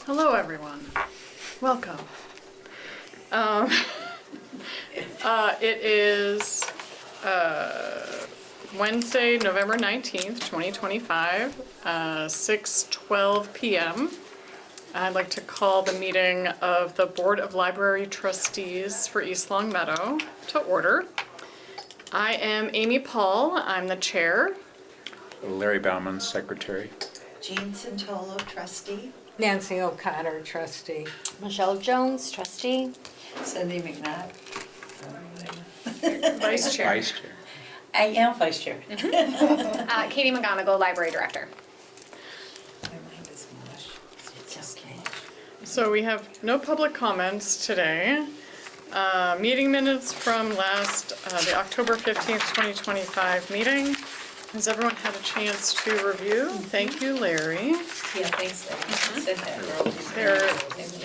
Hello, everyone. Welcome. It is Wednesday, November 19th, 2025, 6:12 p.m. I'd like to call the meeting of the Board of Library Trustees for East Long Meadow to order. I am Amy Paul. I'm the chair. Larry Bauman, secretary. Jean Santolo, trustee. Nancy O'Connor, trustee. Michelle Jones, trustee. Cindy McNabb. Vice chair. Vice chair. I am vice chair. Katie McGonigal, library director. My mind is mush. It's okay. So we have no public comments today. Meeting minutes from the October 15th, 2025 meeting. Has everyone had a chance to review? Thank you, Larry. Yeah, thanks, Larry.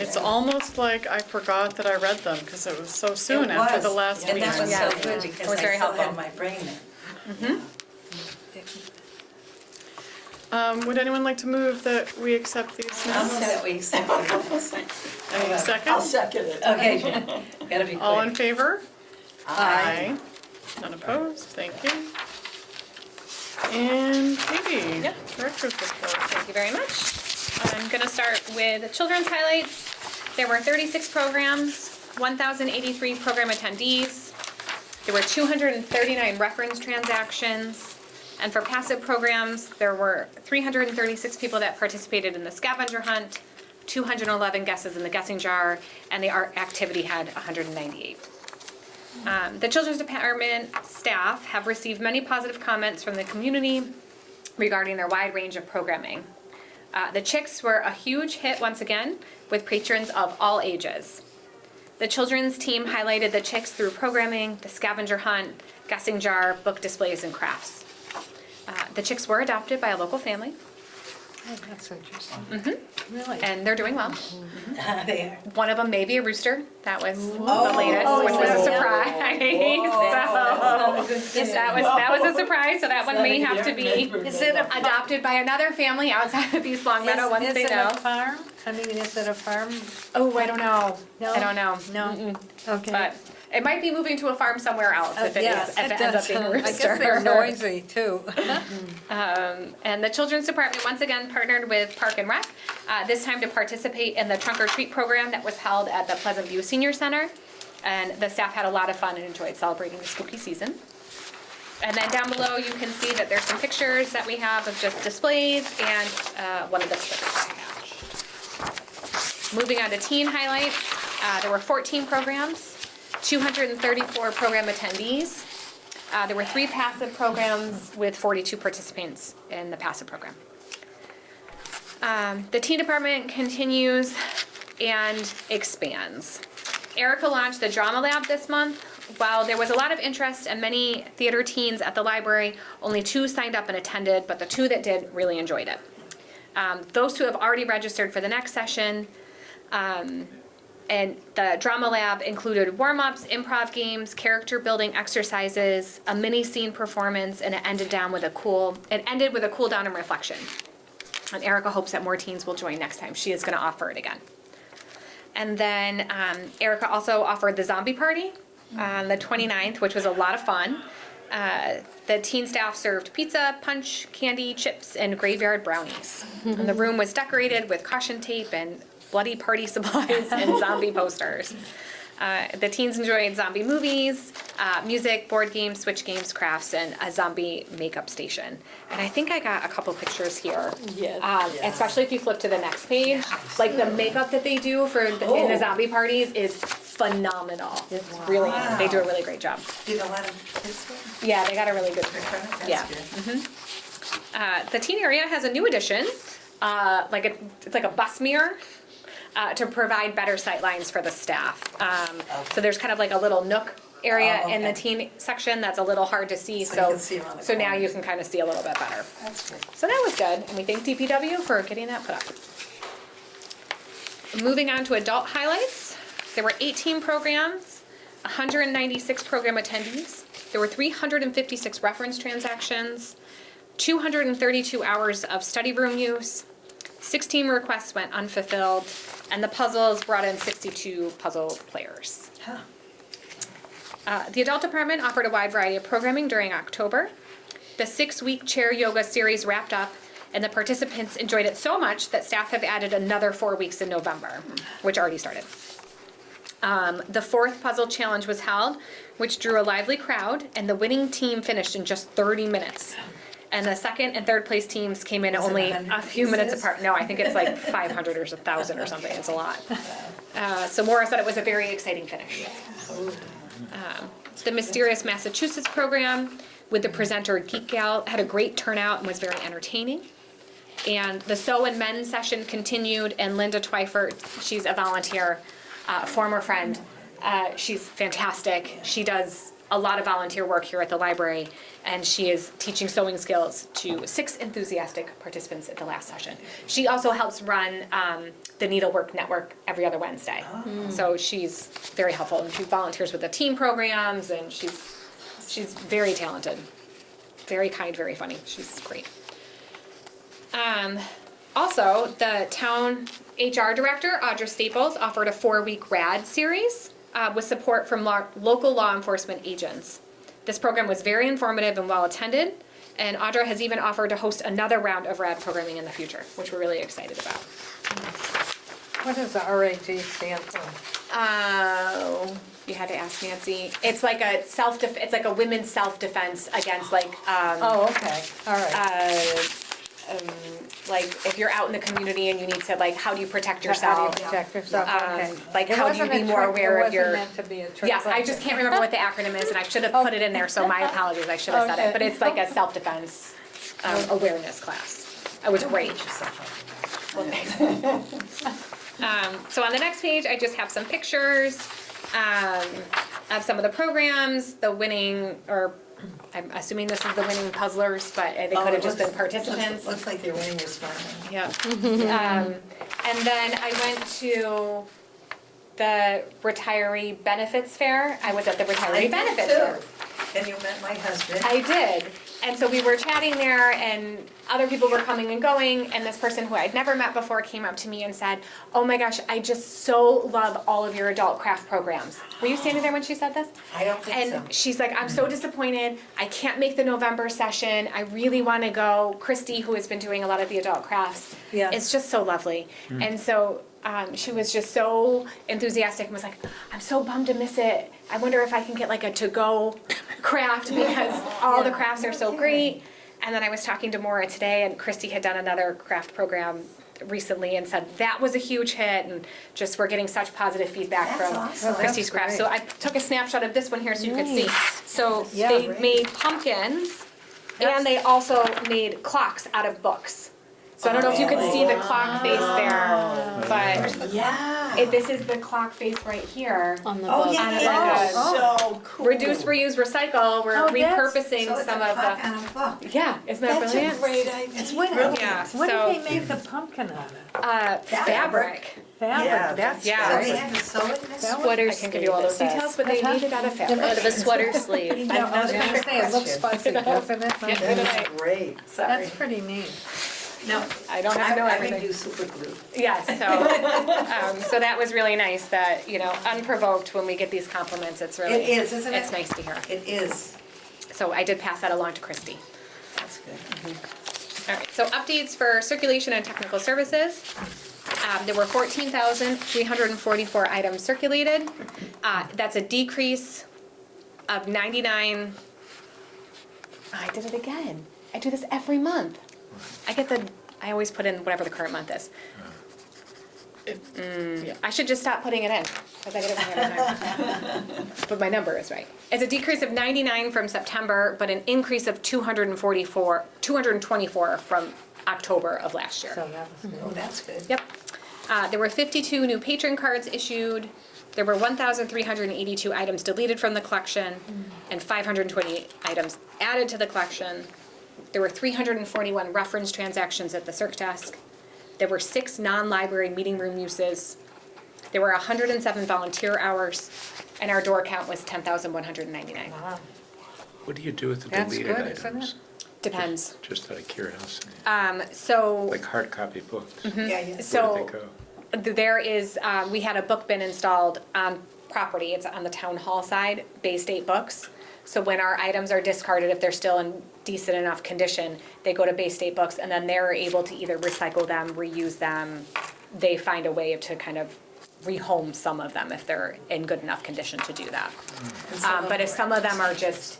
It's almost like I forgot that I read them because it was so soon after the last and meeting. that was Yeah. so good It because was I very still helpful. had my brain there. Would anyone like to move that we accept these I'll minutes? move that we accept the minutes. Any second? I'll second it. Okay, Jen, gotta be All in quick. favor? Aye. None opposed, thank you. And Katie, Yep. director's report. Thank you very much. I'm going to start with children's highlights. There were 36 programs, 1,083 program attendees. There were 239 reference transactions. And for passive programs, there were 336 people that participated in the scavenger hunt, 211 guesses in the guessing jar, and the art activity had 198. The Children's Department staff have received many positive comments from the community regarding their wide range of programming. The Chicks were a huge hit once again, with patrons of all ages. The children's team highlighted the Chicks through programming, the scavenger hunt, guessing jar, book displays, and crafts. The Chicks were adopted by a local family, Oh, that's interesting. Really? and they're doing well. They are. One of them may be a rooster. That was the Oh, latest, which was a oh. surprise. So that was a surprise. So that one may have to be Is it a adopted by another family outside of East Long Meadow once is they it know. a farm? I mean, is it a farm? Oh, I don't know. No? I don't know. No? Okay. But it might be moving to a farm somewhere else if it Yeah, is, if it ends does up being a sound- rooster. I guess they're noisy too. And the Children's Department once again partnered with Park and Rec, this time to participate in the trunk or treat program that was held at the Pleasant View Senior Center. And the staff had a lot of fun and enjoyed celebrating the spooky season. And then down below you can see that there's some pictures that we have of just displays and one of the stickers that I have. Moving on to teen highlights, there were 14 programs, 234 program attendees. There were 3 passive programs with 42 participants in the passive program. The teen department continues and expands. Erica launched the Drama Lab this month. While there was a lot of interest and many theater teens at the library, only 2 signed up and attended, but the 2 that did really enjoyed it. Those 2 have already registered for the next session. And the Drama Lab included warm-ups, improv games, character building exercises, a mini scene performance, and it ended with a cool down and reflection. And Erica hopes that more teens will join next time. She is going to offer it again. And then Erica also offered the zombie party on the 29th, which was a lot of fun. The teen staff served pizza, punch, candy, chips, and graveyard brownies. And the room was decorated with caution tape and bloody party supplies and zombie posters. The teens enjoyed zombie movies, music, board games, switch games, crafts, and a zombie makeup station. And I think I got a couple pictures here. Yes. Especially if you flip to the next page. Like the makeup that they do in the zombie parties is phenomenal. It's really, Wow. they do a really great job. Did a lot of kids go? Yeah, they got a really good That's Yeah. good. The teen area has a new addition, it's like a bus mirror to provide better sight lines for the staff. So there's kind of like a little nook area in the okay. teen section that's a little hard to see. So you can see around the so now you corners. can kind of see a little bit better. That's good. So that was good, and we thank DPW for getting that put up. Moving on to adult highlights, there were 18 programs, 196 program attendees. There were 356 reference transactions, 232 hours of study room use, 16 requests went unfulfilled, and the puzzles brought in 62 puzzle players. The adult department offered a wide variety of programming during October. The 6-week chair yoga series wrapped up, and the participants enjoyed it so much that staff have added another 4 weeks in November, which already started. The 4th puzzle challenge was held, which drew a lively crowd, and the winning team finished in just 30 minutes. And the 2nd and 3rd place teams came in Was it only 100 a few minutes pieces? apart. No, I think it's like 500 or 1,000 or something. It's a lot. So Maura said it was a very exciting finish. The Mysterious Massachusetts program with the presenter Geek Gal had a great turnout and was very entertaining. And the Sew and Men session continued, and Linda Twyford, she's a volunteer, former friend. She's fantastic. She does a lot of volunteer work here at the library, and she is teaching sewing skills to 6 enthusiastic participants at the last session. She also helps run the Needlework Network every other Wednesday. So she's very helpful, and she volunteers with the team programs, and she's very talented, very kind, very funny. She's great. Also, the town HR director, Audra Staples, offered a 4-week RAD series with support from local law enforcement agents. This program was very informative and well attended, and Audra has even offered to host another round of RAD programming in the future, which we're really excited about. What does the RAG stand for? You had to ask Nancy. It's like a it's like a women's self-defense against like, Oh, okay, all right. like if you're out in the community and you need to like, how do you protect How yourself? do you protect yourself, okay. Like It how do you wasn't be a more trick- aware of your. It wasn't meant to be a trick Yes, I just question. can't remember what the acronym is, and I should have put it in there, so my apologies, I should have said it, Okay. but it's like a self-defense awareness class. It was great. So on the next page, I just have some pictures of some of the programs, the winning, or I'm assuming this is the winning puzzlers, but they could have just been participants. Looks like they're winning or smiling. Yeah. And then I went to the retiree benefits fair. I was at the retiree benefits fair. And you met my husband. I did. And so we were chatting there, and other people were coming and going, and this person who I'd never met before came up to me and said, "Oh my gosh, I just so love all of your adult craft programs." Were you standing there when she said this? I don't think so. And she's like, "I'm so disappointed. I can't make the November session. I really want to go." Christy, who has been doing a lot of the adult crafts, Yeah. it's just so lovely. And so she was just so enthusiastic and was like, "I'm so bummed to miss it. I wonder if I can get like a to-go craft because all the crafts are so great." And then I was talking to Maura today, and Christy had done another craft program recently and said that was a huge hit, and just we're getting such positive feedback That's from awesome. Christy's That's craft. So I took a snapshot of this one here so you could see. So Yeah, they great. made pumpkins, and they also made clocks out of books. So I don't know if you can see the clock face there, but Yeah. this is the clock face right here. On the Oh, book. yeah, on it yeah, like so cool. Reduce, reuse, recycle, we're Oh, that's- repurposing So it's some a of clock the, on a book. yeah, isn't that That's brilliant? a great idea. It's What- brilliant. Yeah, What so, did they make the pumpkin out of? fabric. Yeah, Fabric, that's Yeah. So great. they had to sew it in this That one? Sweater I can give you all those sleeve. details, but they made it out of fabric. Out of a sweater sleeve. No, I was gonna say, it looks fuzzy, doesn't it? Yeah. That's great. Sorry, That's pretty neat. No, I don't have to know I would everything. do super glue. Yes, so that was really nice that, unprovoked when we get these compliments, it's really. It is, isn't it? It's nice to hear. It is. So I did pass that along to Christy. That's good. All right, so updates for circulation and technical services. There were 14,344 items circulated. That's a decrease of 99. I did it again. I do this every month. I always put in whatever the current month is. I should just stop putting it in, because I get it wrong every time. But my number is right. It's a decrease of 99 from September, but an increase of 224 from October of last year. So that was good. Oh, that's good. Yep. There were 52 new patron cards issued. There were 1,382 items deleted from the collection and 528 items added to the collection. There were 341 reference transactions at the circ desk. There were 6 non-library meeting room uses. There were 107 volunteer hours, and our door count was 10,199. Wow. What do you do with the That's deleted good, isn't items? Depends. Just out of curiosity. So Like hard copy books. Yeah, yeah. Where do So they go? there is, we had a book bin installed on property, it's on the town hall side, Bay State Books. So when our items are discarded, if they're still in decent enough condition, they go to Bay State Books and then they're able to either recycle them, reuse them. They find a way to kind of rehome some of them if they're in good enough condition to do that. But if some of them are just,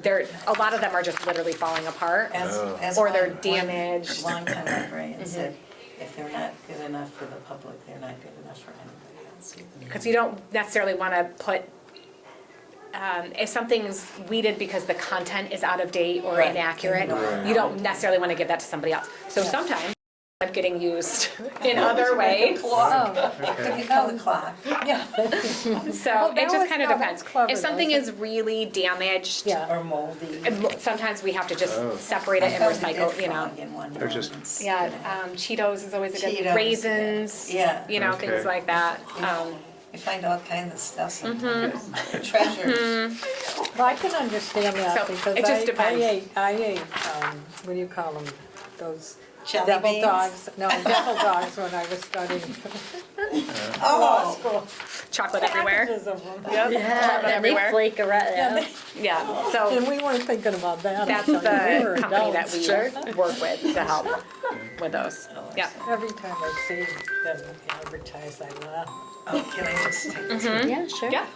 a lot of them are just literally falling apart. As Or they're one damaged. longtime librarian said, if they're not good enough for the public, they're not good enough for anybody else either. Because you don't necessarily want to put, if something's weeded because the content is out of date or Right. inaccurate, Right. you don't necessarily want to give that to somebody else. So sometimes I'm getting used in other ways. Oh, You call the clock. yeah. So that it just was- kind of no, depends. that's clever, If something though, is really damaged, Yeah. Or moldy. sometimes we have to just Oh. separate it and I found a recycle, dead you know. frog in one They're just- once, Yeah, you know. Cheetos is always a good, Cheetos, raisins, yeah. you know, Okay. things like that. You find all kinds of stuff sometimes. Mm-hmm. Treasures. Well, I can understand that So, because it just I depends. ate, what do you call them? Those Jelly devil beans? dogs? No, devil dogs when I was studying law Oh, school. Chocolate everywhere. Packages of them. Yep. Yeah, Chocolate and they everywhere. flake around. Yeah. Yeah, so. And we weren't thinking about that. That's until we were the company that adults. we work with to help with those. Yeah. Every time I see them advertised, I laugh. oh, can I just take this? Yeah, sure. Yeah.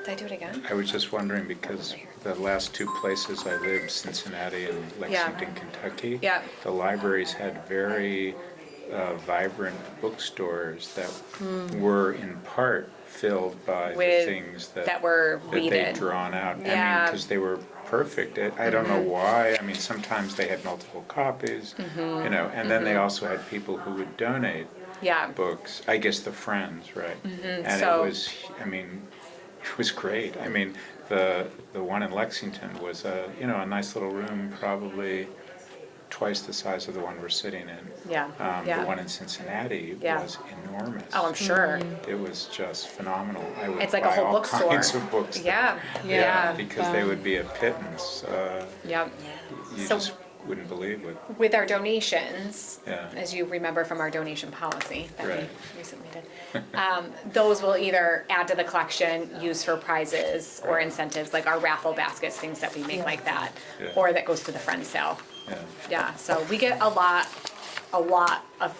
Did I do it again? I was just wondering because the last two places I lived, Cincinnati and Lexington, Kentucky, Yeah. the libraries had very vibrant bookstores that were in part filled by With- the things that were that they'd weeded. drawn out. I Yeah. Mm-hmm. mean, because they were perfect. I don't know why. I mean, sometimes they had multiple copies, you know, and then they also had people who would donate Yeah. books. I guess the friends, right? And So- it was, I mean, it was great. I mean, the one in Lexington was a, you know, a nice little room, probably twice the size of the one we're sitting in. Yeah, The yeah. one in Cincinnati Yeah. was enormous. Oh, I'm sure. It was just phenomenal. I would It's like a buy whole all bookstore. kinds of books. Yeah, Yeah, yeah. because they would be a pittance. Yep. You So- just wouldn't believe what. With our donations, Yeah. as you remember from our donation policy that we Right. recently did, those will either add to the collection, use for prizes or incentives, like our raffle baskets, things that we make like that, Yeah. or that goes to the friend sale. Yeah. Yeah, so we get a lot of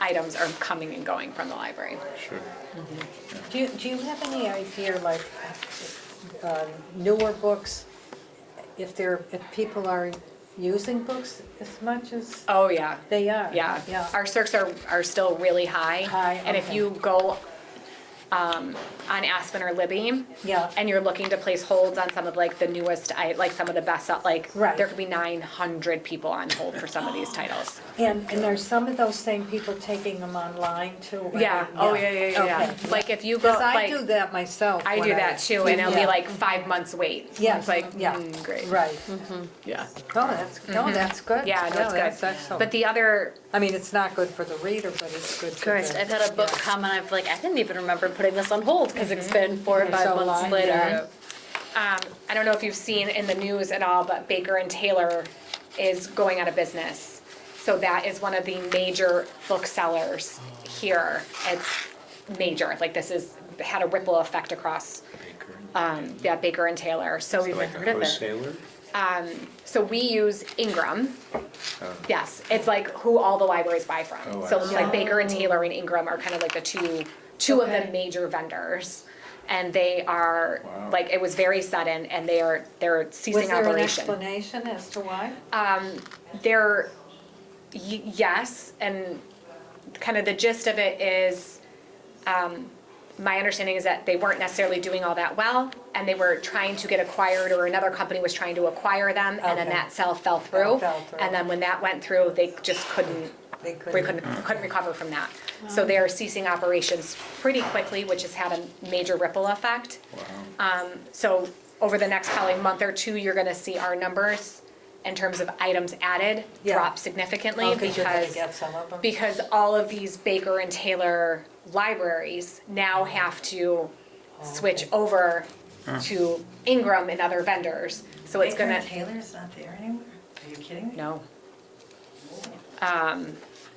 items are coming and going from the library. Sure. Do you have any idea, like, newer books, if people are using books as much as Oh, yeah. they are? Yeah, Yeah. our circs are still really high. High, And if okay. you go on Aspen or Libby, Yeah. and you're looking to place holds on some of like the newest, like some of the best, like Right. there could be 900 people on hold for some of these titles. And there's some of those same people taking them online too? right? Yeah, oh, yeah. Okay. Like if you go, Because I do like, that myself. I when do that too, and it'll be yeah. like 5 months wait. Yes, It's like, yeah. great. Right. Yeah. No, that's good. Yeah, no, it's that's good. excellent. But the other, I mean, it's not good for the reader, but it's good for Correct. the. I've had a book come and I've like, I didn't even remember putting this on hold because it's been 4 or It's 5 so months long, later. yeah. I don't know if you've seen in the news at all, but Baker and Taylor is going out of business. So that is one of the major booksellers here. It's major, like this is, had a ripple effect across, Baker. Baker and Taylor, so we've Like heard a of it. wholesaler? So we use Ingram. Oh. Yes, it's like who all the libraries buy from. Oh, I So see. like Baker and Taylor and Ingram are kind of like the two of the Okay. major major vendors. And they are, Wow. like, it was very sudden and they're Was ceasing there an operation. explanation as to why? They're, yes, and kind of the gist of it is, my understanding is that they weren't necessarily doing all that well, and they were trying to get acquired, or another company was trying to acquire them, and then Okay. that sale fell through. Fell through. And then when that went through, they just couldn't They we couldn't recover from that. So they are ceasing operations pretty quickly, which has had a major ripple effect. Wow. So over the next probably month or two, you're gonna see our numbers in terms of items added Yeah. drop significantly Oh, 'cause you're gonna because get some of them? because all of these Baker and Taylor libraries now have to switch over to Ingram and other vendors. So it's Baker gonna, and Taylor's not there anymore? you kidding me? No. Are they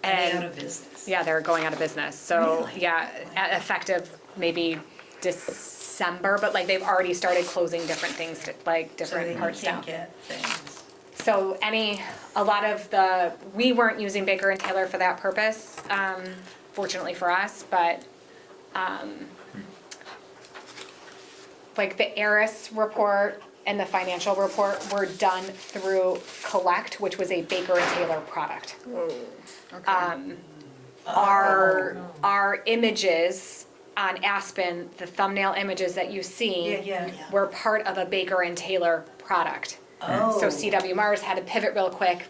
And out of business? yeah, they're going out of business. So Really? yeah, effective maybe December, but like they've already started closing different things, like So different then you parts down. can't get things. So a lot of we weren't using Baker and Taylor for that purpose, fortunately for us, but, like the ARIS report and the financial report were done through Collect, which was a Baker and Taylor product. Our images on Aspen, the thumbnail images that you see Yeah. were part of a Baker and Taylor product. Oh. So CW Mars had to pivot real quick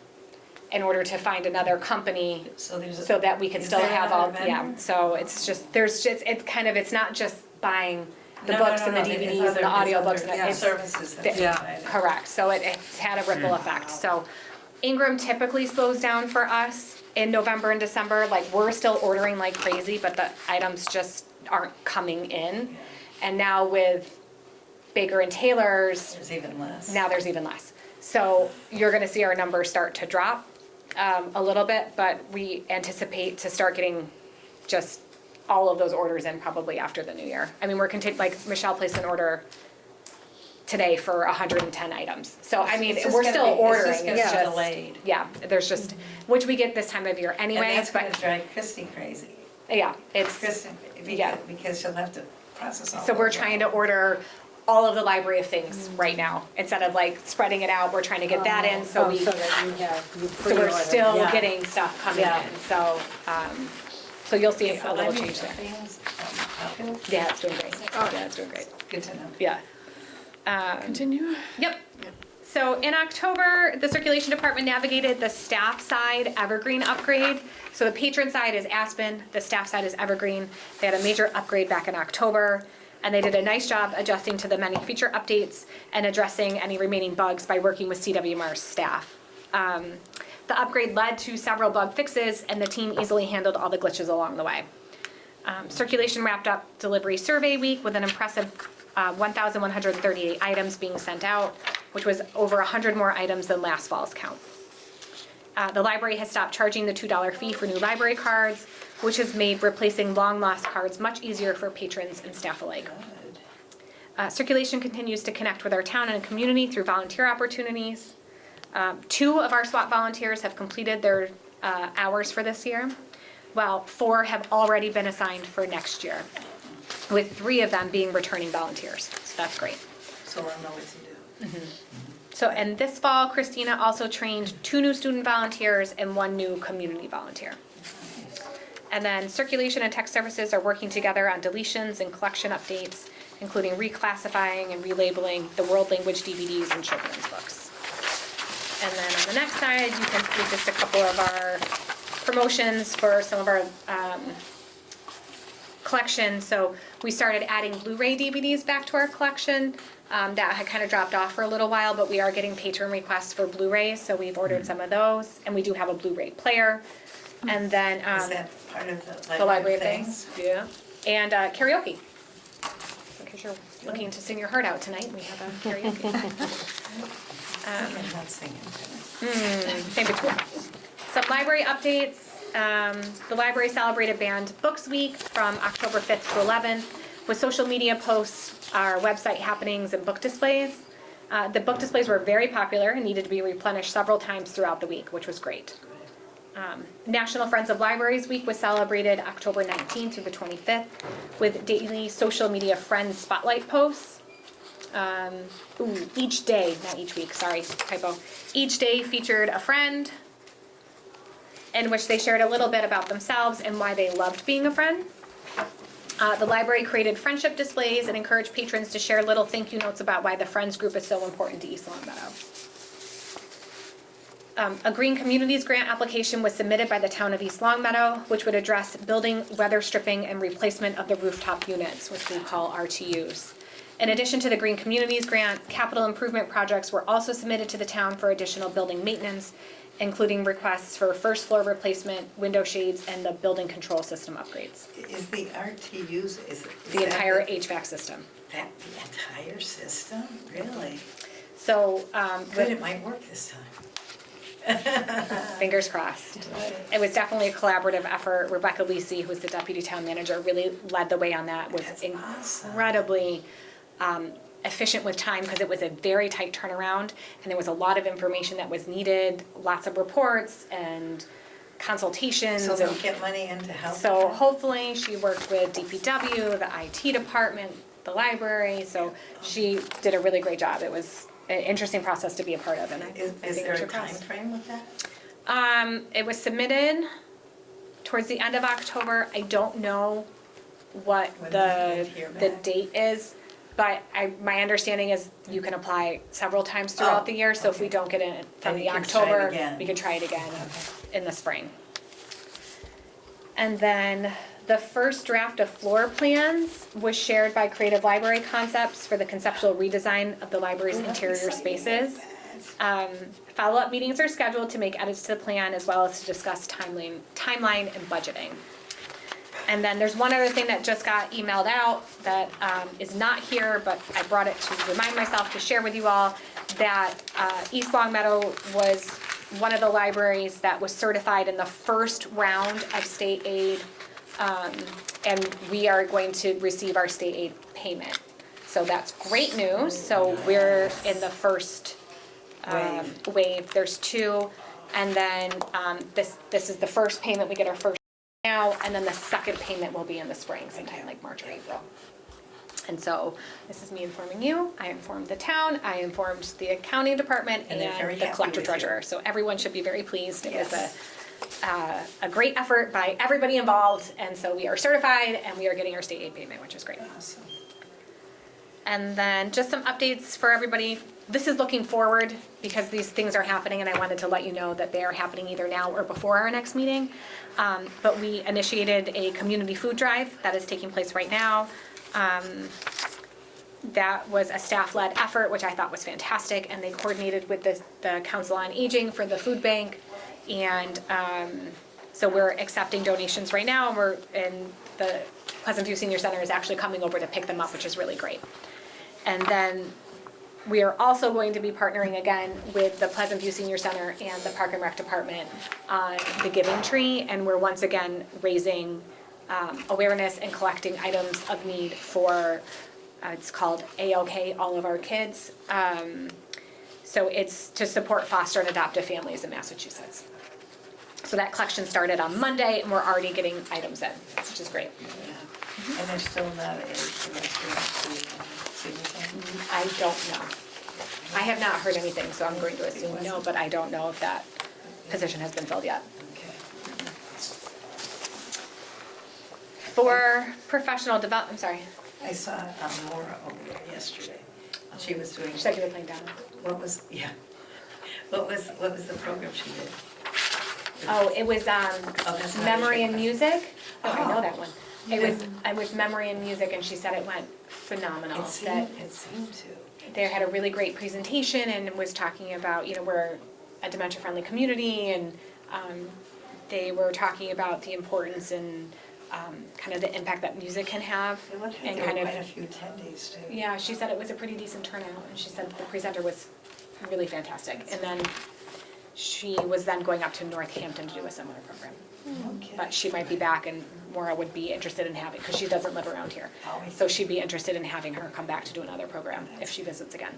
in order to find another company So there's. so that we could Is still there have all, another yeah. vendor? So it's just, it's not just buying the No, books no, and the no, it's DVDs and the other- audiobooks. it's and other it's services that th- you Yeah. provide. Correct, so it's had a ripple effect. So Ingram typically slows down for us in November and December. Like, we're still ordering like crazy, but the items just aren't coming in. And now with Baker and Taylor's, There's even less. now there's even less. So you're gonna see our numbers start to drop a little bit, but we anticipate to start getting just all of those orders in probably after the new year. I mean, like Michelle placed an order today for 110 items. So I mean, It's just we're gonna still be- it's ordering, just gonna it's be just, delayed. yeah, there's just, which we get this time of year And anyway, that's gonna but drive Christy crazy. yeah, it's, Kristen, Yeah. because she'll have to process all. so we're those. trying to order all of the library of things right now. Instead of like spreading it out, we're trying to get that in, so we. So that you So we're pre-order. still Yeah. getting stuff coming Yeah. in, so, so you'll see Is the a little library change there. things, popular? Yeah, it's doing great. Yeah, it's doing great. Good to know. Yeah. Continue. Yep. So in October, the circulation department navigated the staff side Evergreen upgrade. So the patron side is Aspen, the staff side is Evergreen. They had a major upgrade back in October, and they did a nice job adjusting to the many feature updates and addressing any remaining bugs by working with CW Mars staff. The upgrade led to several bug fixes, and the team easily handled all the glitches along the way. Circulation wrapped up delivery survey week with an impressive 1,138 items being sent out, which was over 100 more items than last fall's count. The library has stopped charging the $2 fee for new library cards, which has made replacing long-lost cards much easier for patrons and staff alike. Circulation continues to connect with our town and community through volunteer opportunities. 2 of our SWAT volunteers have completed their hours for this year, while 4 have already been assigned for next year, with 3 of them being returning volunteers. So that's great. So I'll know what to do. So, and this fall, Christina also trained 2 new student volunteers and 1 new community volunteer. And then circulation and tech services are working together on deletions and collection updates, including reclassifying and relabeling the world language DVDs and children's books. And then on the next side, you can see just a couple of our promotions for some of our collection. So we started adding Blu-ray DVDs back to our collection. That had kind of dropped off for a little while, but we are getting patron requests for Blu-rays, so we've ordered some of those. And we do have a Blu-ray player. And then Is that part of the library of things. Yeah. And karaoke. In case you're looking to sing your heart out tonight, we have a karaoke. I'm not singing. Maybe 2. Some library updates. The library celebrated Banned Books Week from October 5th to 11th with social media posts, our website happenings, and book displays. The book displays were very popular and needed to be replenished several times throughout the week, which was great. National Friends of Libraries Week was celebrated October 19th through the 25th with daily social media friends spotlight posts. Each day, not each week, sorry, typo. Each day featured a friend in which they shared a little bit about themselves and why they loved being a friend. The library created friendship displays and encouraged patrons to share little thank you notes about why the Friends group is so important to East Longmeadow. A Green Communities grant application was submitted by the town of East Longmeadow, which would address building, weather stripping, and replacement of the rooftop units, which we call RTUs. In addition to the Green Communities grant, capital improvement projects were also submitted to the town for additional building maintenance, including requests for first floor replacement, window shades, and the building control system upgrades. Is the RTUs, is The that entire HVAC system. That, the entire system? Really? So, Good, it might work this time. Fingers crossed. It was definitely a collaborative effort. Rebecca Lisi, who's the deputy town manager, really led the way on that. Was That's awesome. incredibly efficient with time because it was a very tight turnaround and there was a lot of information that was needed, lots of reports and consultations. So they'll and get money in to help. so hopefully she worked with DPW, the IT department, the library, so she did a really great job. It was an interesting process to be a part of, and I Is think there it a took us. timeframe with that? It was submitted towards the end of October. I don't know what When the we'll hear the back. date is, but my understanding is you can apply several times throughout Oh, the year, so if we okay. don't get it from Then the you can try it October, again. we could try it again Okay. in the spring. And then the first draft of floor plans was shared by Creative Library Concepts for the conceptual redesign of the library's interior spaces. Follow-up meetings are scheduled to make edits to the plan as well as to discuss timeline and budgeting. And then there's one other thing that just got emailed out that is not here, but I brought it to remind myself to share with you all, that East Longmeadow was one of the libraries that was certified in the first round of state aid, and we are going to receive our state aid payment. So that's great news. So we're in the first wave. There's two, and then this is the first payment. We get our first now, and then the second payment will be in the spring, sometime like March or April. And so this is me informing you. I informed the town. I informed the accounting department And they're very and the happy collector with you. treasurer. So everyone should be very pleased. It was Yes. a great effort by everybody involved, and so we are certified and we are getting our state aid payment, which is great. Awesome. And then just some updates for everybody. This is looking forward because these things are happening and I wanted to let you know that they are happening either now or before our next meeting. But we initiated a community food drive that is taking place right now. That was a staff-led effort, which I thought was fantastic, and they coordinated with the Council on Aging for the food bank. And so we're accepting donations right now, and the Pleasant View Senior Center is actually coming over to pick them up, which is really great. And then we are also going to be partnering again with the Pleasant View Senior Center and the Park and Rec Department on the Giving Tree, and we're once again raising awareness and collecting items of need for, it's called AOK, All of Our Kids. So it's to support foster and adoptive families in Massachusetts. So that collection started on Monday, and we're already getting items in, which is great. Yeah. And there's still not a senior center? I don't know. I have not heard anything, so I'm going to assume no, but I don't know if that position has been filled yet. Okay. For professional development, I'm sorry, I saw Maura over there yesterday. She was doing, should I give a playing down? what was the program she did? Oh, it was that's not memory your and question. music. Oh, I know Oh. that one. It was memory and music, and she said it went phenomenal. It That seemed to. they had a really great presentation and was talking about, we're a dementia-friendly community, and they were talking about the importance and kind of the impact that music can have. It looked like And there were kind quite a of, few attendees too. yeah, she said it was a pretty decent turnout, and she said the presenter was really fantastic. And then she was then going up to Northampton to do a similar program. Okay. But she might be back, and Maura would be interested in having, because she doesn't live around here. Always. So she'd be interested in having her come back to do another program if she visits again.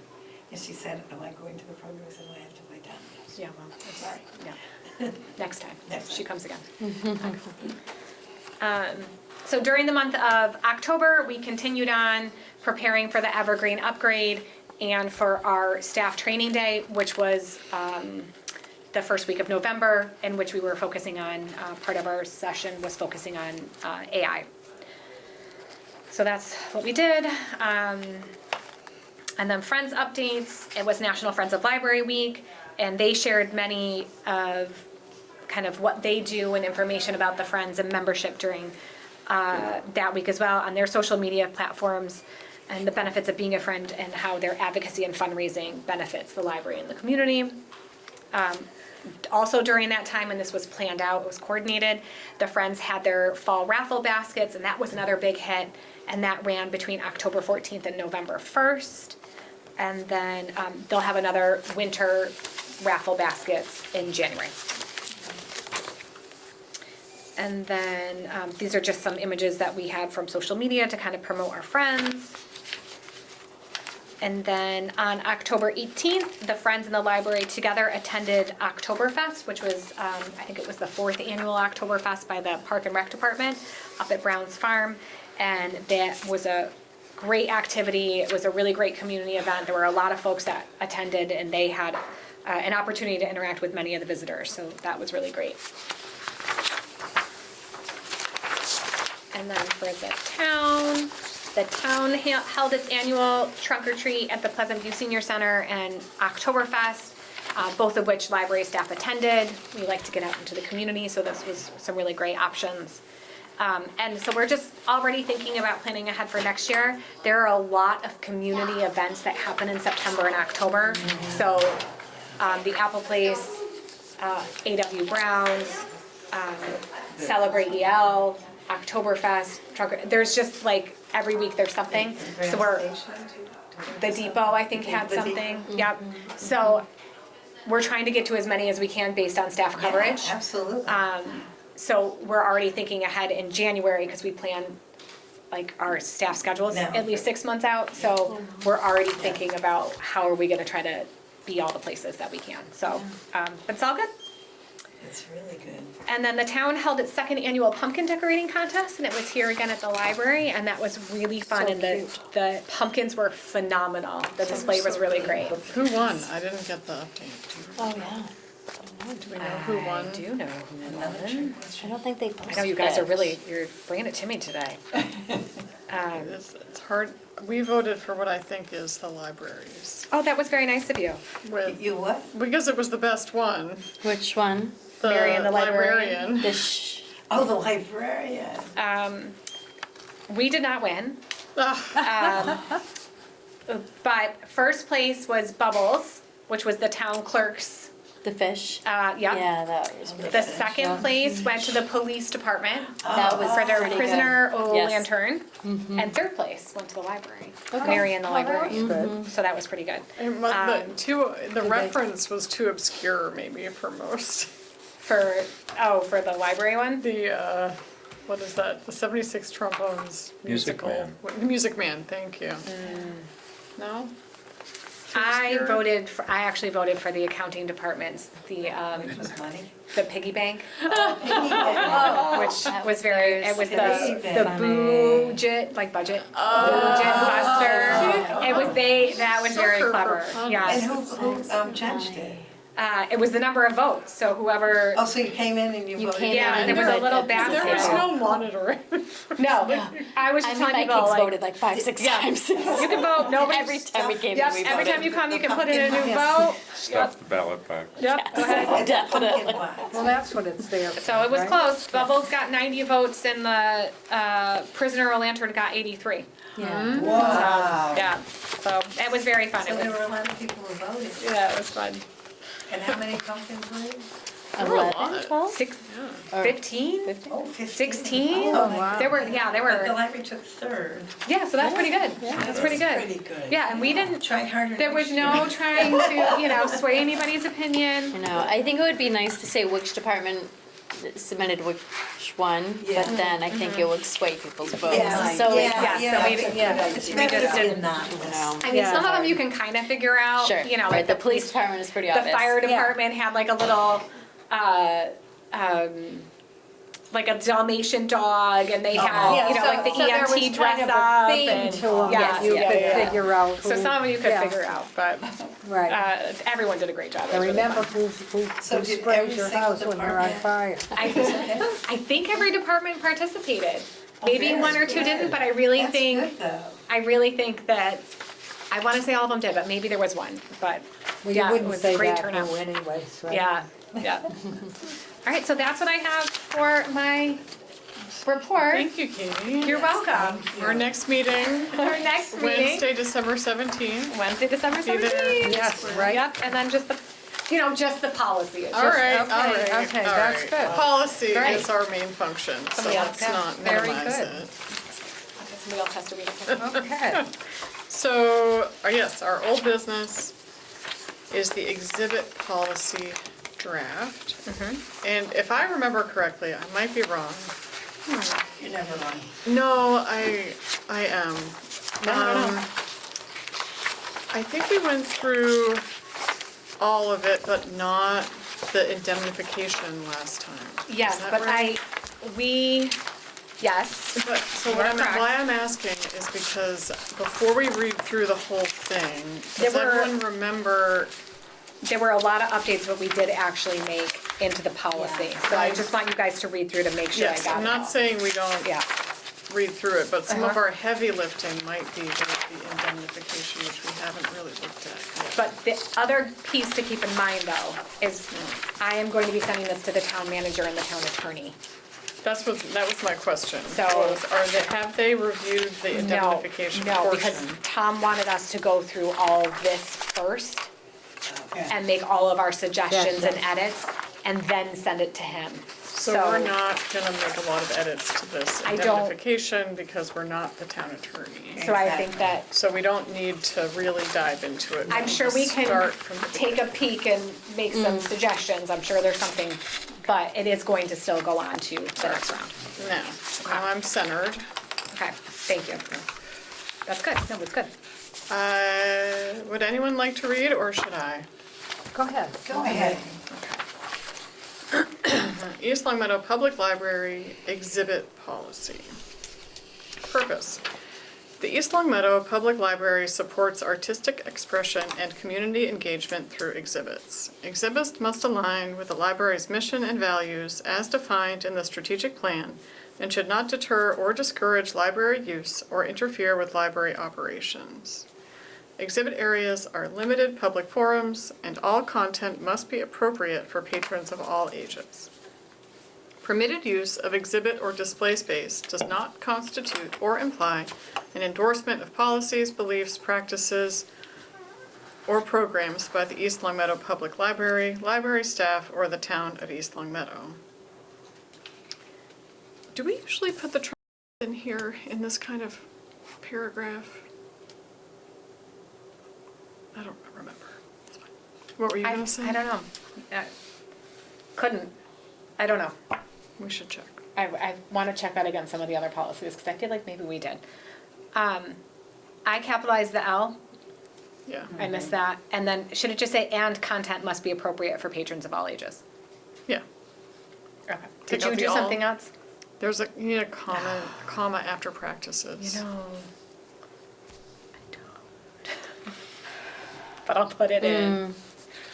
And she said, am I going to the program? I said, well, I have to buy down. Yeah, well, I'm Sorry. yeah, next time, Next she time. comes again. So during the month of October, we continued on preparing for the Evergreen upgrade and for our staff training day, which was the first week of November, in which we were focusing on, part of our session was focusing on AI. So that's what we did. And then Friends updates, it was National Friends of Library Week, and they shared many of kind of what they do and information about the Friends and membership during that week as well on their social media platforms, and the benefits of being a friend and how their advocacy and fundraising benefits the library and the community. Also during that time, and this was planned out, it was coordinated, the Friends had their fall raffle baskets, and that was another big hit, and that ran between October 14th and November 1st. And then they'll have another winter raffle baskets in January. And then these are just some images that we had from social media to kind of promote our friends. And then on October 18th, the Friends in the Library together attended Oktoberfest, which was, I think it was the 4th annual Oktoberfest by the Park and Rec Department up at Brown's Farm. And that was a great activity. It was a really great community event. There were a lot of folks that attended, and they had an opportunity to interact with many of the visitors, so that was really great. And then for the town held its annual trunk or treat at the Pleasant View Senior Center and Oktoberfest, both of which library staff attended. We like to get out into the community, so this was some really great options. And so we're just already thinking about planning ahead for next year. There are a lot of community events that happen in September and October. So the Apple Place, A.W. Brown's, Celebrate EL, Oktoberfest, there's just like every week there's something. So the Depot I think had something, yep. So we're trying to get to as many as we can based on staff coverage. Yeah, absolutely. So we're already thinking ahead in January because we plan like our staff schedules Yeah. at least 6 months out. So we're already thinking about how are we gonna try to be all the places that we can. So, but it's all good. It's really good. And then the town held its second annual pumpkin decorating contest, and it was here again at the library, and that was really fun. So And cute. the pumpkins were phenomenal. The display was really great. Who won? I didn't get the update. Oh, yeah. Do we know who won? I do know who Another won. trick. I don't think they posted I know you guys are it. really, you're bringing it to me today. It's hard. We voted for what I think is the libraries. Oh, that was very nice of you. With, You what? because it was the best one. Which one? The Marion the librarian. The Oh, the librarian. We did not win. Ah, But first place was Bubbles, which was the town clerk's, the fish. yep. Yeah, that was pretty The good. second place went to the police department That was for their pretty prisoner good. O Yes. lantern. And third place went to the library, Okay. Marion the Oh, that library. was good. So that was pretty good. the reference was too obscure maybe for most. For the library one? The, what is that? The 76 Trombones Music musical. Man. Music Man, thank you. No? Too I obscure? actually voted for the accounting department's, Which was money. the piggy bank, Oh, which That was was very, theirs. it was The the piggy bank. budget, like budget. Budget buster. It was that was very Sucker for clever, puns. and yes. who judged it? It was the number of votes, so whoever, Oh, so you came in and you You voted? came yeah, in and there was a and little voted. basket. There was no monitoring. No, I was just telling my people kids like, voted like 5-6 yeah. times. you can vote, nobody. Every time we came Yep, in, we every voted. time you come, you The can put in a new pumpkin vote. Stuff the ballot box. Yep, go ahead. It's a Definitely. pumpkin wax. Well, that's what it's there for. So it was right? close. Bubbles got 90 votes and the prisoner or lantern got 83. Yeah. Wow. Yeah, so it was very fun. So It there were was, a lot of people who voted. yeah, it was fun. And how many pumpkins were there? 11, 12? 15? Oh, 15. 16? Oh, wow. There were, But the were, library took third. yeah, so that's pretty good. That's pretty good. Pretty good. Yeah, and we didn't, Try harder there was next no year. trying to, sway anybody's I opinion. know. I think it would be nice to say which department submitted which one, Yeah. but then I think it would sway people's votes. Yeah, So yeah, it's, yeah, so maybe- It's we better just to didn't- not you list. know. I mean, Yeah, some of them sorry. you can kind of figure out, Sure. like Right, the police department is pretty the obvious. fire department had like a little, like a Dalmatian dog, and they had, like the so there was EMT dress kind of up, a theme and to them yeah, that you yeah, could yeah. figure out who. So some of you could yeah, figure out, but Right. everyone did a great job. It And was really remember fun. who So did sprays every your single house when you're on fire. I think every department participated. Maybe that's one or two good. didn't, but I really That's think good, though. that I want to say all of them did, but maybe there was one. But Well, you yeah, it wouldn't was say a great that turnout. who anyways, right? Yeah, yeah. All right, so that's what I have for my report. Thank you, Katie. You're welcome. Our next meeting, Our next meeting, Wednesday, December 17th. Wednesday, December Be there. 17th. Yes, right. Yep, and then just the, just the policy. All right, all okay, right. okay, all that's right. good. Policy Great. is our main function, so Yeah, let's yeah, not very minimize good. it. Somebody else has to read it. Okay. So, yes, our old business is the exhibit policy draft. And if I remember correctly, I might be wrong. You never mind. No, I am. I think we went through all of it, but not the indemnification last time. Yes, Is that but right? yes. But, so You're correct. why I'm asking is because before we read through the whole thing, does There were- everyone remember, There were a lot of updates, but we did actually make into the policy. Yeah. So I just want you guys to read through to make sure I yes, got it I'm not all. saying we don't Yeah, read through it, but some of Uh-huh. our heavy lifting might be the indemnification, which we haven't really looked at yet. but the other piece to keep in mind though is I am going to be sending this to the town manager and the town attorney. That was my question. So- Have they reviewed the indemnification portion? No, because Tom wanted us to go through all this first Okay. and make all of our suggestions and Yes. edits and then send it to him. So we're not gonna make a lot of edits to this I don't- indemnification because we're not the town attorney. So I think that So we don't need to really dive into it. I'm We'll sure we just can start from the take a peek and make some suggestions. I'm sure there's something, but it is going to still go on to the next round. Now I'm centered. Okay, thank you. That's good. No, it's good. Would anyone like to read or should I? Go ahead. Go ahead. East Long Meadow Public Library Exhibit Policy. Purpose. The East Long Meadow Public Library supports artistic expression and community engagement through exhibits. Exhibits must align with the library's mission and values as defined in the strategic plan and should not deter or discourage library use or interfere with library operations. Exhibit areas are limited public forums, and all content must be appropriate for patrons of all ages. Permitted use of exhibit or display space does not constitute or imply an endorsement of policies, beliefs, practices, or programs by the East Long Meadow Public Library, library staff, or the town of East Long Meadow. Do we usually put the in here in this kind of paragraph? I don't remember. It's fine. What were you gonna say? I don't know. I don't know. We should check. I want to check that against some of the other policies because I feel like maybe we did. I capitalized the L. Yeah. I missed that. And then should it just say, and content must be appropriate for patrons of all ages? Yeah. Okay. Take Did out you the do all. something else? You need a comma after practices. I don't. But I'll put it in.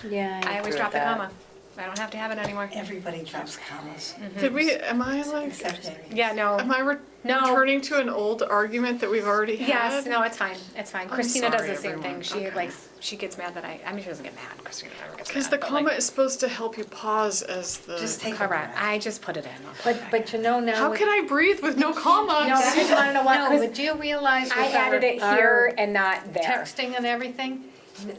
Yeah. I always drop the comma. I don't have to have it anymore. Everybody drops commas. Did we, am I like, Except Harry. Yeah, no. am I No. returning to an old argument that we've already had? Yes, no, it's fine, it's fine. Christina does sorry, the same thing. everyone. She Okay. likes, she gets mad that I mean, she doesn't get mad, Christina never gets mad. Because the but, comma like, is supposed to help you pause as the. Just take a Correct, breath. I just put it in. But you know now. How can I breathe with no commas? No, because you wanna know what, No, 'cause but do you realize I with added it our here and not there. texting and everything,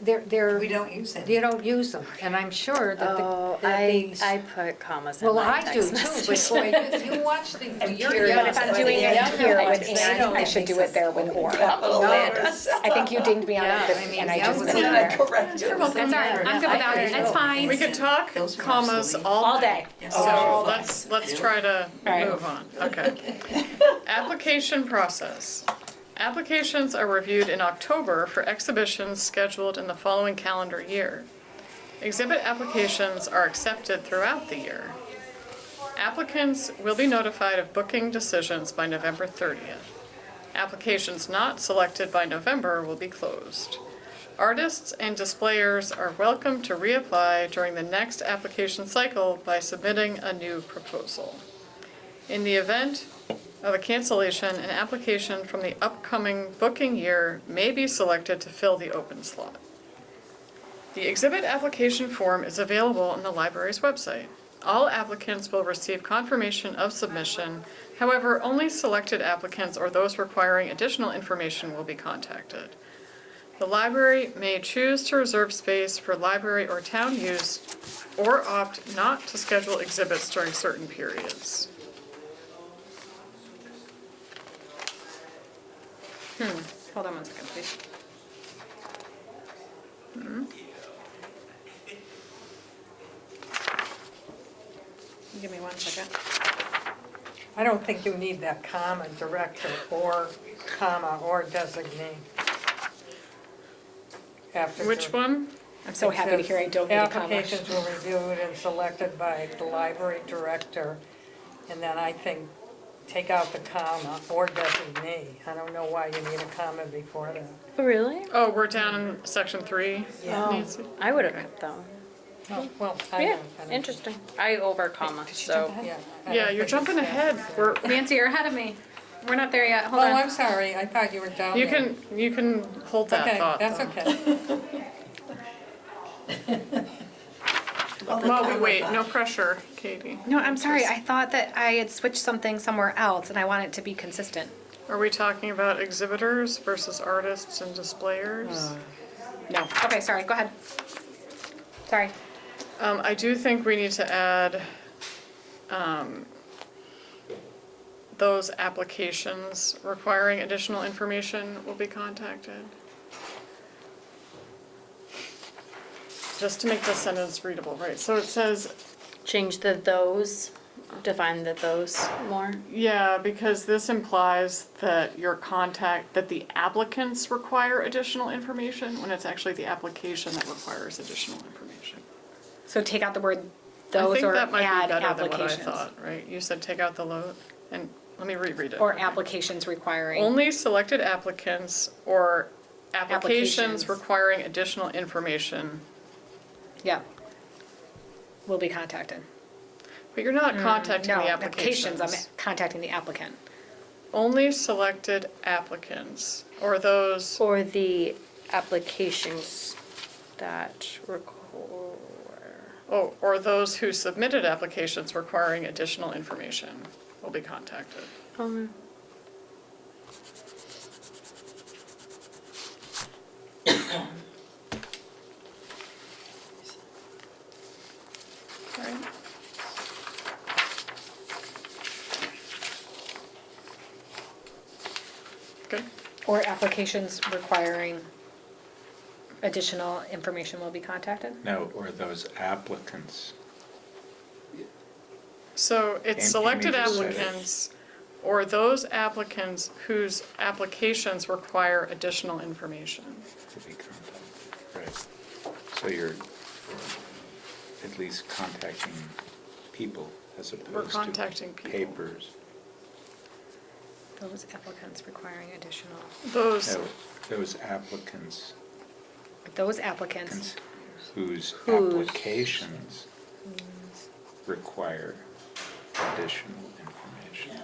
they're, We don't use it. you don't use them, and I'm sure that the. Oh, that I the- put commas in Well, my I do text too, messages. but boy, you watch the, you're periods. young. But if I'm doing it here with and, I should do it there with or. I think you dinged me on Yeah, it, I mean, and I young just put it women there. Correct. You're welcome. That's all right, I'm good without it, it's fine. We could talk Those are commas obsolete. all All day. day. So let's try to right. move on. Okay. Application process. Applications are reviewed in October for exhibitions scheduled in the following calendar year. Exhibit applications are accepted throughout the year. Applicants will be notified of booking decisions by November 30th. Applications not selected by November will be closed. Artists and displayers are welcome to reapply during the next application cycle by submitting a new proposal. In the event of a cancellation, an application from the upcoming booking year may be selected to fill the open slot. The exhibit application form is available on the library's website. All applicants will receive confirmation of submission. However, only selected applicants or those requiring additional information will be contacted. The library may choose to reserve space for library or town use or opt not to schedule exhibits during certain periods. Hold on one second, please. 1 second. I don't think you need that comma, director or comma or designee. After Which one? I'm so happy to hear I don't need a comma. Applications were reviewed and selected by the library director, and then I think take out the comma or designee. I don't know why you need a comma before that. Oh, really? Oh, we're down in section 3. Yeah. Nancy? I would have kept them. Oh, well, I Yeah, don't. interesting. I over comma, so. Yeah. I Yeah, don't you're think jumping it's ahead. necessary. We're, Nancy, you're ahead of me. We're not there yet, Oh, hold on. I'm sorry, I thought you were down you there. can hold that Okay, thought. that's though. okay. While we wait, no pressure, Katie. No, I'm sorry, I thought that I had switched something somewhere else and I want it to be consistent. Are we talking about exhibitors versus artists and displayers? No, okay, sorry, go ahead. Sorry. I do think we need to add, those applications requiring additional information will be contacted. Just to make the sentence readable, right? So it says, Change the those, define the those more. yeah, because this implies that that the applicants require additional information when it's actually the application that requires additional information. So take out the word I those think or that might be add better than what I applications. thought, right? You said take out the load, and let me reread it. Or applications requiring. Only selected applicants or applications Applications. requiring additional information. Yeah. Will be contacted. But you're not contacting No, the applications, applications. I'm contacting the applicant. Only selected applicants or those, Or the applications that require. or those who submitted applications requiring additional information will be contacted. Right? Good. Or applications requiring additional information will be contacted? No, or those applicants. So it's And selected you just said it. applicants or those applicants whose applications require additional information. To be contacted, right. So you're at least contacting people as opposed to contacting people. papers. Those applicants requiring additional, Those, No, those applicants those applicants, whose Whose. applications require additional information.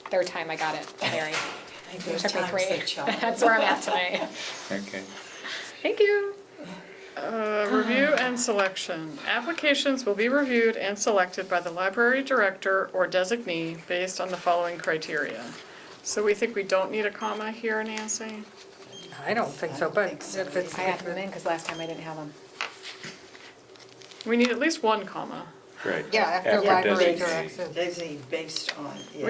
third time I got it, Larry. I It do took me times three. the charm. That's where I'm at tonight. Okay. Thank you. review and selection. Applications will be reviewed and selected by the library director or designee based on the following criteria. So we think we don't need a comma here, Nancy? I don't think so, but think so. if it's. I added them in because last time I didn't have them. We need at least one comma. Right. Yeah, after library designate. director. Designate based on, yeah.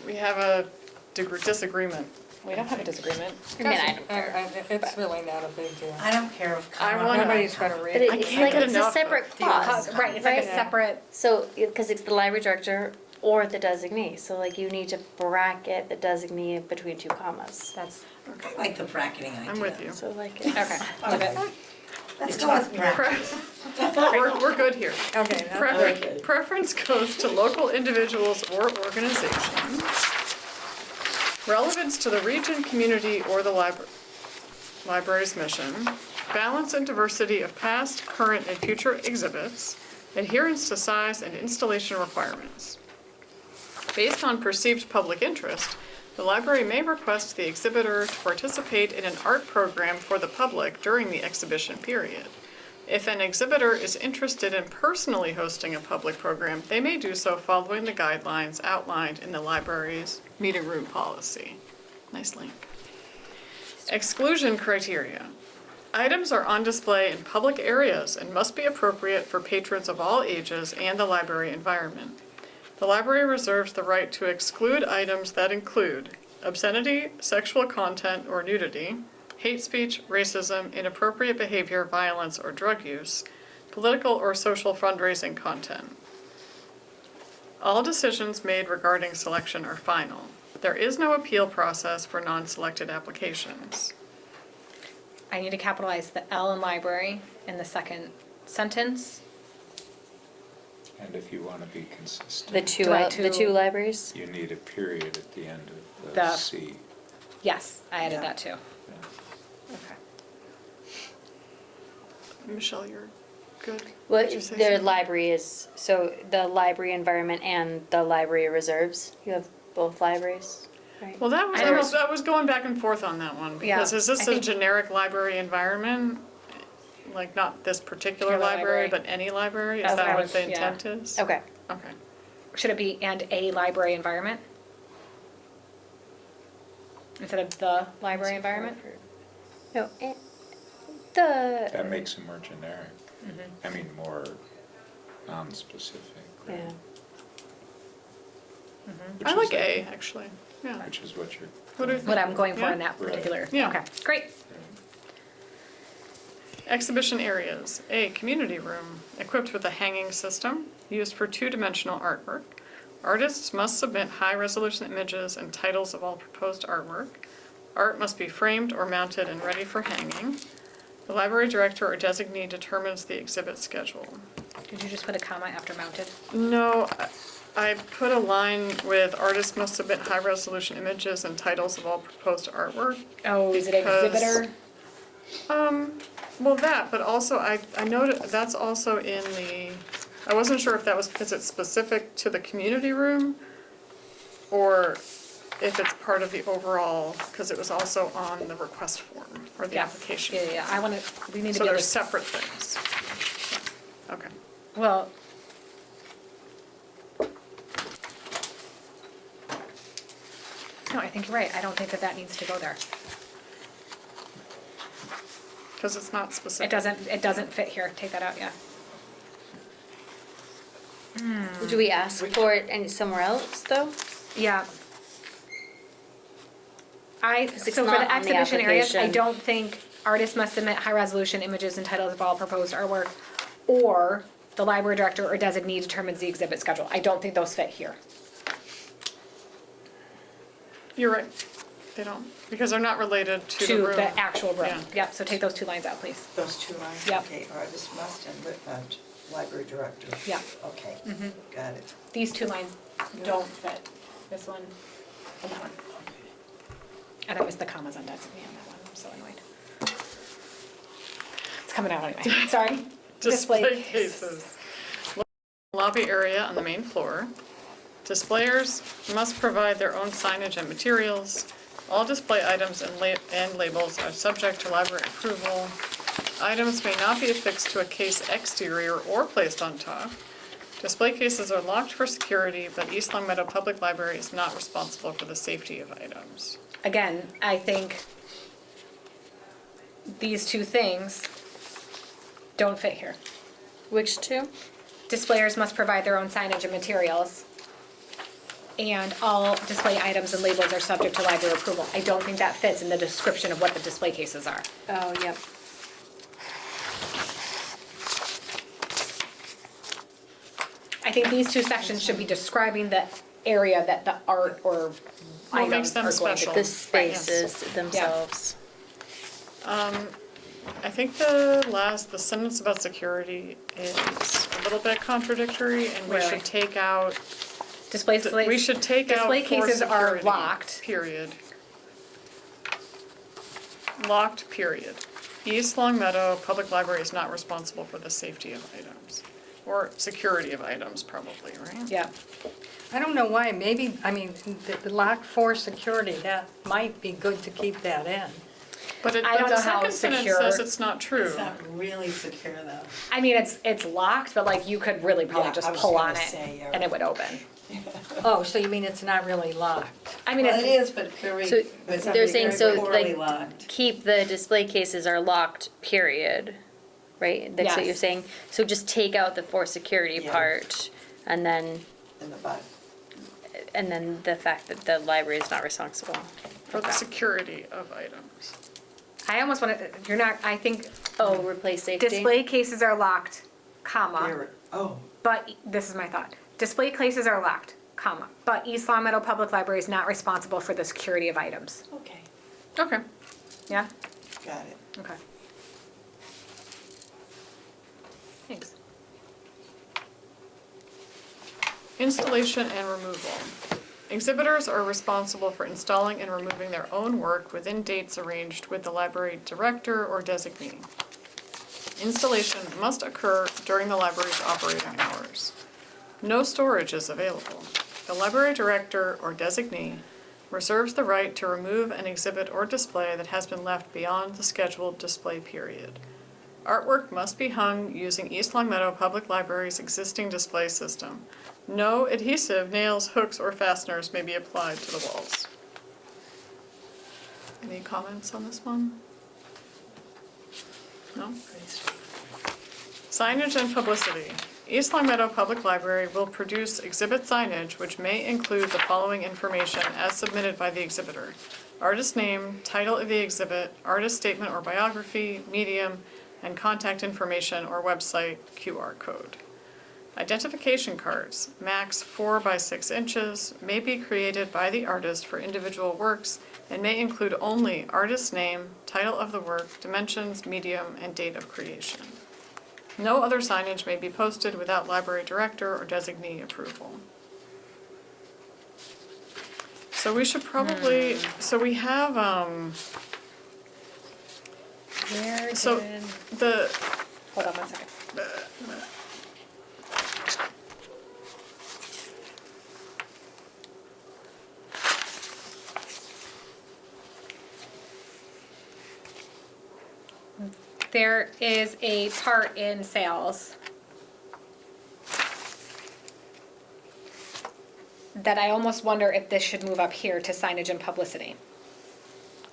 We have a disagreement. We don't have a disagreement. I mean, I don't care. It's really not a big deal. I don't care if I comma. want- Nobody's gonna read But it. it's can't like, get it's a enough separate of- clause. Right, it's like a right? separate, So, because it's the library director or the designee, so like you need to bracket the designee between two commas. that's, I like the bracketing idea. I'm with you. So like, okay, love it. Let's go with bracket. We're good here. Okay, that's Okay. Preference goes to local individuals or organizations. Relevance to the region, community, or the library's mission. Balance and diversity of past, current, and future exhibits. Adherence to size and installation requirements. Based on perceived public interest, the library may request the exhibitor to participate in an art program for the public during the exhibition period. If an exhibitor is interested in personally hosting a public program, they may do so following the guidelines outlined in the library's meeting room policy. Nice link. Exclusion criteria. Items are on display in public areas and must be appropriate for patrons of all ages and the library environment. The library reserves the right to exclude items that include obscenity, sexual content or nudity, hate speech, racism, inappropriate behavior, violence, or drug use, political or social fundraising content. All decisions made regarding selection are final. There is no appeal process for non-selected applications. I need to capitalize the L in library in the second sentence. And if you want to be consistent. The two libraries? You need a period at the end of the The- C. Yes, I added Yeah. that too. Yeah. Okay. Michelle, you're good? Well, Did you say their something? library is, so the library environment and the library reserves, you have both libraries, right? Well, that was, I don't I was going back and forth on that one, because Yeah, is this I a think- generic library environment? Like, not this particular Particular library, library. but any library? Is That's that what I what was- the yeah. intent is? Okay. Okay. Should it be and a library environment? Instead of the library environment? No, That the, makes it more generic. Mm-hmm. I mean, more non-specific, right? yeah. Which I is like it. A, actually, yeah. Which is what you're. What do you What I'm going for Yeah. in that Right. particular, Yeah. okay, great. Exhibition areas. A, community room, equipped with a hanging system, used for two-dimensional artwork. Artists must submit high-resolution images and titles of all proposed artwork. Art must be framed or mounted and ready for hanging. The library director or designee determines the exhibit schedule. Did you just put a comma after mounted? No, I put a line with artists must submit high-resolution images and titles of all proposed artwork. Oh, is it Because- exhibitor? Well, that, but also I noted, that's also in the, I wasn't sure if that was, is it specific to the community room? Or if it's part of the overall, because it was also on the request form, or the Yeah. application. Yeah, I wanna, we need to So get they're this, separate things. Okay. well. No, I think you're right, I don't think that that needs to go there. Because it's not specific. It doesn't fit here, take that out, yeah. Do we ask for it any somewhere else, though? Yeah. it's So for not the on the exhibition areas, I application. don't think artists must submit high-resolution images and titles of all proposed artwork, or the library director or designee determines the exhibit schedule. I don't think those fit here. You're right. They don't, because they're not related to the room. The actual room. Yeah. Yep, so take those two lines out, please. Those two lines? Yep. Okay, artist must and library director. Yeah. Okay, got it. These two lines don't fit. This one and that one. And I missed the commas on designee on that one, I'm so annoyed. It's coming out anyway, sorry. Display cases. Lobby area on the main floor. Displayers must provide their own signage and materials. All display items and labels are subject to library approval. Items may not be affixed to a case exterior or placed on top. Display cases are locked for security, but East Long Meadow Public Library is not responsible for the safety of items. Again, I think these two things don't fit here. Which two? Displayers must provide their own signage and materials. And all display items and labels are subject to library approval. I don't think that fits in the description of what the display cases are. Oh, yep. I think these two sections should be describing the area that the art or What makes items them are going to. special? The Right, spaces themselves. I think the sentence about security is a little bit contradictory, and we Really? should take out, We should take out display for cases are security, locked. period. Locked, period. East Long Meadow Public Library is not responsible for the safety of items, or security of items, probably, right? Yeah, I don't know why, maybe, I mean, the lock for security, that might be good to keep that in. But I don't the know how second sentence secure- says it's not true. It's not really secure though. I mean, it's locked, but like you could really probably Yeah, just I was pull gonna on it say, yeah. and it would open. Oh, so you mean it's not really locked? I mean, Well, it it's, is, but very, So but they're saying, very so poorly like, locked. keep the display cases are locked, period, right? That's what Yes. you're saying? So just take out the for security Yeah. part, and then In the bottom. the fact that the library is not responsible. For the security of items. I almost want to, you're not, I think Oh, replace safety. display cases are locked, comma, There, oh, but, this is my thought. Display cases are locked, comma, but East Long Meadow Public Library is not responsible for the security of items. okay, Okay. Yeah? got it. Okay. Thanks. Installation and removal. Exhibitors are responsible for installing and removing their own work within dates arranged with the library director or designee. Installation must occur during the library's operating hours. No storage is available. The library director or designee reserves the right to remove an exhibit or display that has been left beyond the scheduled display period. Artwork must be hung using East Long Meadow Public Library's existing display system. No adhesive, nails, hooks, or fasteners may be applied to the walls. Any comments on this one? No? Signage and publicity. East Long Meadow Public Library will produce exhibit signage which may include the following information as submitted by the exhibitor: artist name, title of the exhibit, artist statement or biography, medium, and contact information or website QR code. Identification cards, max 4 by 6 inches, may be created by the artist for individual works and may include only artist's name, title of the work, dimensions, medium, and date of creation. No other signage may be posted without library director or designee approval. So we should probably, so we have, Where so did, the, hold on one second. There is a part in sales that I almost wonder if this should move up here to signage and publicity.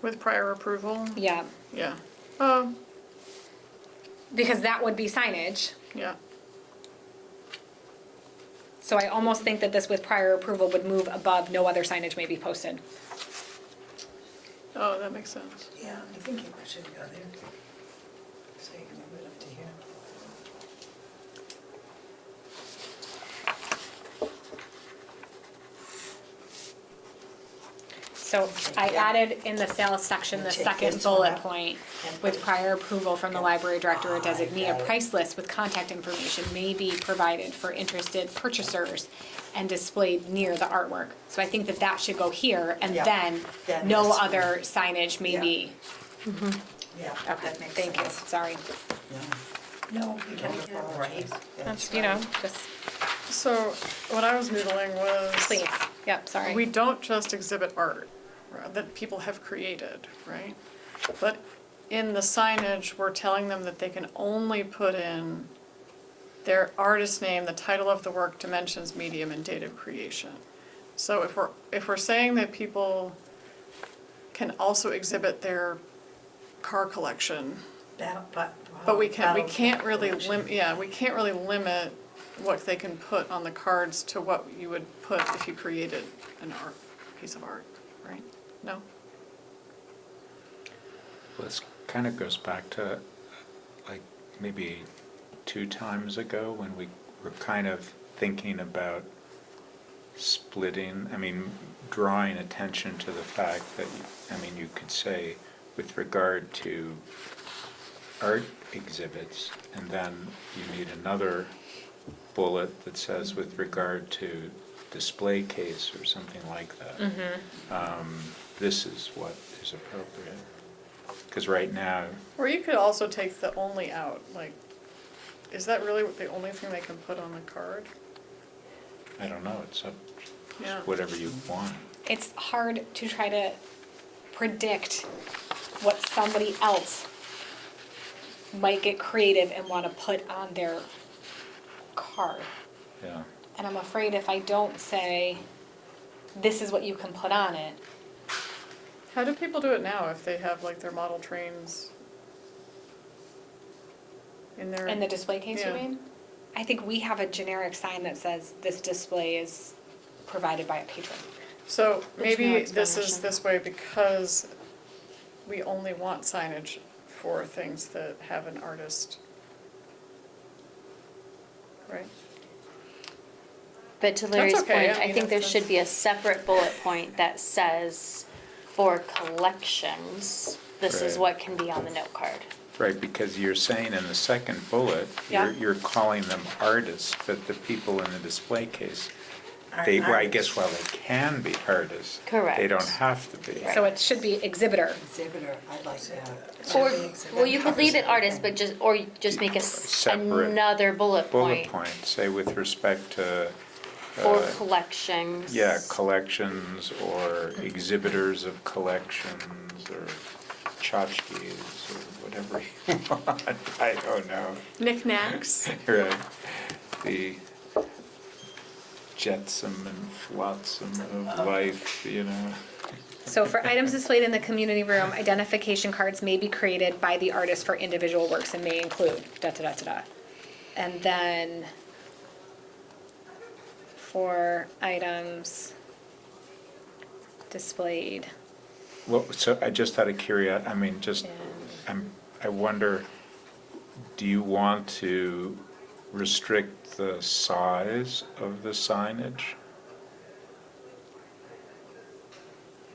with prior approval, Yeah, yeah. because that would be signage. Yeah, So I almost think that this with prior approval would move above no other signage may be posted. oh, that makes sense. Yeah, I think it should go there. So you can move it up to here. So I added in the sales section, the Take second this one bullet out point, and with put- prior approval from the library director or Oh, I designee, got a it. price list with contact information may be provided for interested purchasers and displayed near the artwork. So I think that that should go here, and Yeah. then Then no this one. other signage may Yeah. be. Yeah, Okay, that makes thank you, sense. sorry. No, you don't apologize. That's, you know, just, So what I was noodling was. please, yep, sorry. We don't just exhibit art that people have created, right? But in the signage, we're telling them that they can only put in their artist name, the title of the work, dimensions, medium, and date of creation. So if we're saying that people can also exhibit their car collection, but we can't really we can't really limit what they can put on the cards to what you would put if you created an art, piece of art, right? No? Well, this kind of goes back to, like, maybe 2 times ago when we were kind of thinking about splitting, I mean, drawing attention to the fact that, I mean, you could say with regard to art exhibits, and then you need another bullet that says with regard to display case or something like that. This is what is appropriate. Because right now, Or you could also take the only out, like, is that really the only thing they can put on the card? I don't know, it's up, Yeah. whatever you want. It's hard to try to predict what somebody else might get creative and want to put on their card. Yeah. And I'm afraid if I don't say, this is what you can put on it, How do people do it now if they have like their model trains in their? in the display case, you Yeah. mean? I think we have a generic sign that says this display is provided by a patron. So maybe generic this is definition. this way because we only want signage for things that have an artist. Right? But to That's Larry's okay, point, I I mean, think there that's- should be a separate bullet point that says, for collections, this is Right. what can be on the note card. Right, because you're saying in the second bullet, Yeah. you're calling them artists, but the people in the display case, Aren't they, well, I artists. guess while they can be artists. Correct. They don't have to be. So it should be exhibitor. Exhibitor, I like that. Or, Should be exhibit. well, you could leave it artist, but just, or just make Separate another bullet Bullet point point, say with respect to. for collections. Yeah, collections or exhibitors of collections or tchotchkes or whatever you want. I don't know. Knickknacks. Right. The jetsam and flotsam of life, you know. So for items displayed in the community room, identification cards may be created by the artist for individual works and may include da-da-da-da-da. And then for items displayed Well, so I just out of curiosity, I mean, just, in, I wonder, do you want to restrict the size of the signage?